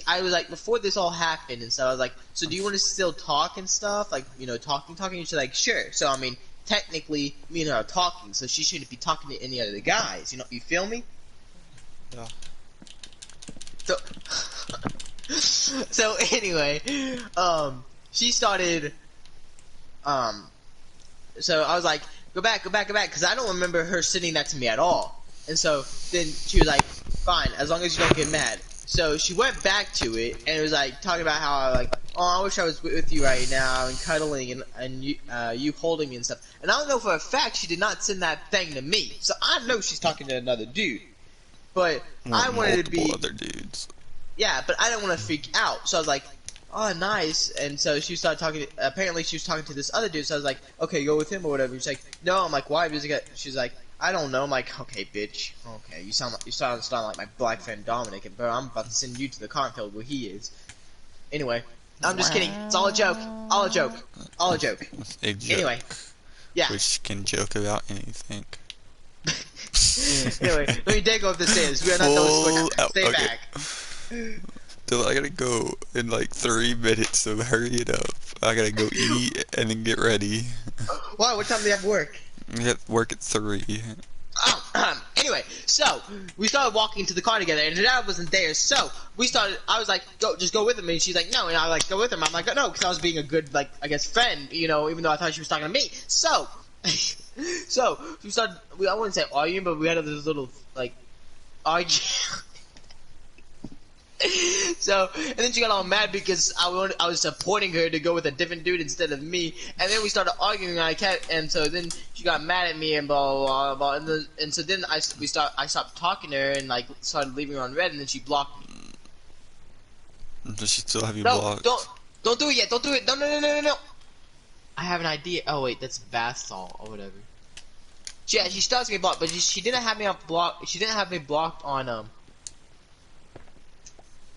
I was like, before this all happened and stuff, I was like, so do you want to still talk and stuff, like talking? And she's like, sure. So I mean, technically, me and her are talking, so she shouldn't be talking to any other guys. You feel me? Yeah. So, so anyway, she started, so I was like, go back, because I don't remember her sitting next to me at all. And so then she was like, fine, as long as you don't get mad. So she went back to it, and it was like, talking about how, like, oh, I wish I was with you right now, and cuddling, and you holding me and stuff. And I don't know for a fact she did not send that thing to me. So I know she's talking to another dude. But I wanted to be... multiple other dudes. Yeah, but I didn't want to freak out. So I was like, oh, nice. And so she started talking. Apparently, she was talking to this other dude. So I was like, okay, go with him or whatever. She's like, no. I'm like, why? She's like, I don't know. I'm like, okay, bitch. Okay, you sound like my black friend Dominic, and bro, I'm about to send you to the cornfield where he is. Anyway, I'm just kidding. It's all a joke. All a joke. All a joke. A joke. Anyway, yeah. Which can joke about anything. Anyway, let me dig up the stairs. We are not those. Stay okay. back. Dude, I gotta go in like 3 minutes, so hurry it up. I gotta go eat and then get ready. Why? What time do you have work? We have work at 3. Anyway, so we started walking to the car together, and her dad wasn't there. So I was like, just go with him, and she's like, no, and I like go with him. I'm like, no, because I was being a good, like, I guess friend, even though I thought she was talking to me. So, so we started. I wouldn't say arguing, but we had this little like argue. So, and then she got all mad because I was supporting her to go with a different dude instead of me, and then we started arguing, and so then she got mad at me and blah blah blah, and so then I stopped talking to her and like started leaving her on red, and then she blocked me. Does she still have you No, blocked? don't do it yet, don't do it, no. I have an idea. Oh wait, that's bath salt or whatever. Yeah, she still has me blocked, but she didn't have me on block. She didn't have me blocked on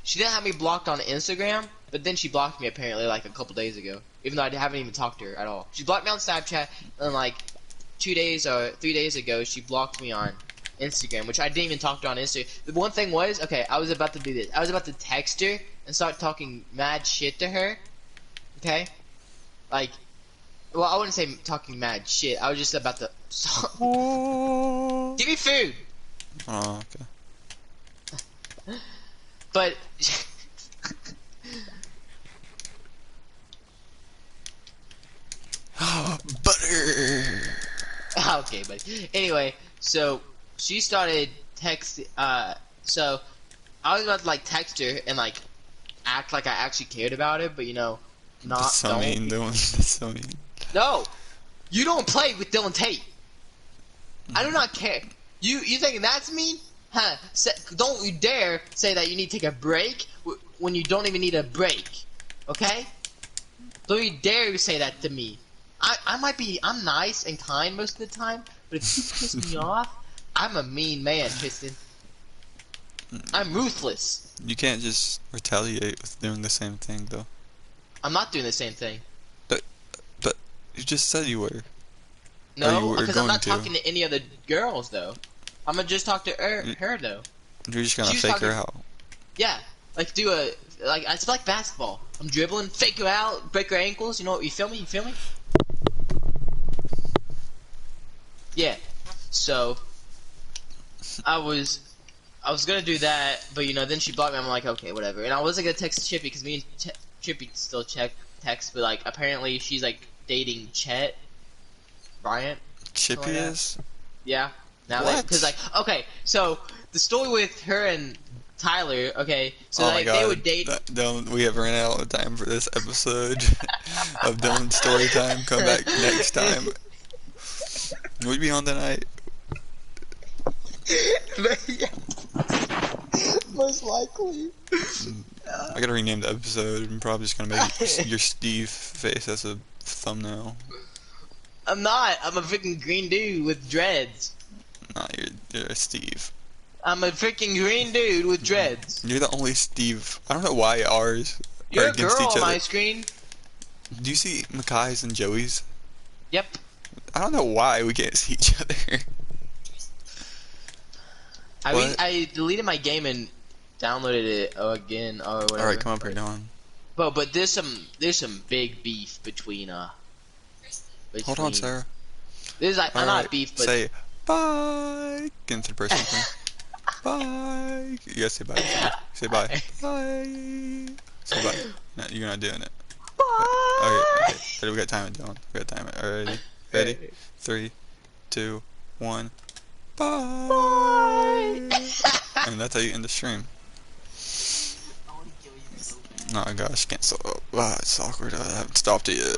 She didn't have me blocked on Instagram, but then she blocked me apparently like a couple days ago, even though I haven't even talked to her at all. She blocked me on Snapchat, and like 2 days or 3 days ago, she blocked me on Instagram, which I didn't even talk to her on Instagram. The one thing was, okay, I was about to do this. I was about to text her and start talking mad shit to her, okay? Like, well, I wouldn't say talking mad shit. I was just about to... Give me food! Oh, okay. But... Butter! Okay, but anyway, so she started texting, so I was about to like text her and like act like I actually cared about her, but not That's so don't. mean, Dylan. That's so mean. No, you don't play with Dylan Tate. I do not care. You think that's mean? Huh? Don't you dare say that you need to take a break when you don't even need a break. Okay? Don't you dare say that to me. I'm nice and kind most of the time, but if you piss me off, I'm a mean man, Tristan. I'm ruthless. You can't just retaliate with doing the same thing, though. I'm not doing the same thing. But you just said you were. you No, were because I'm not going to. talking to any other girls, though. I'm gonna just talk to her though. You're just gonna She's fake her talking- out. Yeah, like it's like basketball. I'm dribbling, fake her out, break her ankles. You feel me? You feel me? Yeah. So I was gonna do that, but then she blocked me. I'm like, okay, whatever. And I wasn't gonna text Chippy because me and Chippy still text, but like apparently she's like dating Chet Bryant. Chippy like that. is? Yeah. Now What? because okay, so the story with her and Tyler, okay, so Oh like my god. they would date. We have ran out of time for this episode of Dylan's story time. Come back next time. Will you be on tonight? Most likely. I gotta rename the episode. I'm probably just gonna make it your Steve face as a thumbnail. I'm not. I'm a freaking green dude with dreads. Nah, you're a Steve. I'm a freaking green dude with dreads. You're the only Steve. I don't know why ours You're are a against girl each on other. my screen. Do you see Makai's and Joey's? Yep. I don't know why we can't see each other. What? I deleted my game and downloaded it again or whatever. Alright, come up here, Dylan. But there's some big beef between Hold on, Sarah. There's like All not right, beef, but say bye. Get into the person thing. Bye. You gotta say bye. Say bye. Bye. Say bye. No, you're not doing it. Okay. Ready, we got time it, Dylan. We got time it. Alrighty. Ready? 3, 2, 1. Bye. And that's how you end the stream. Oh gosh, can't stop. It's awkward. I haven't stopped it yet.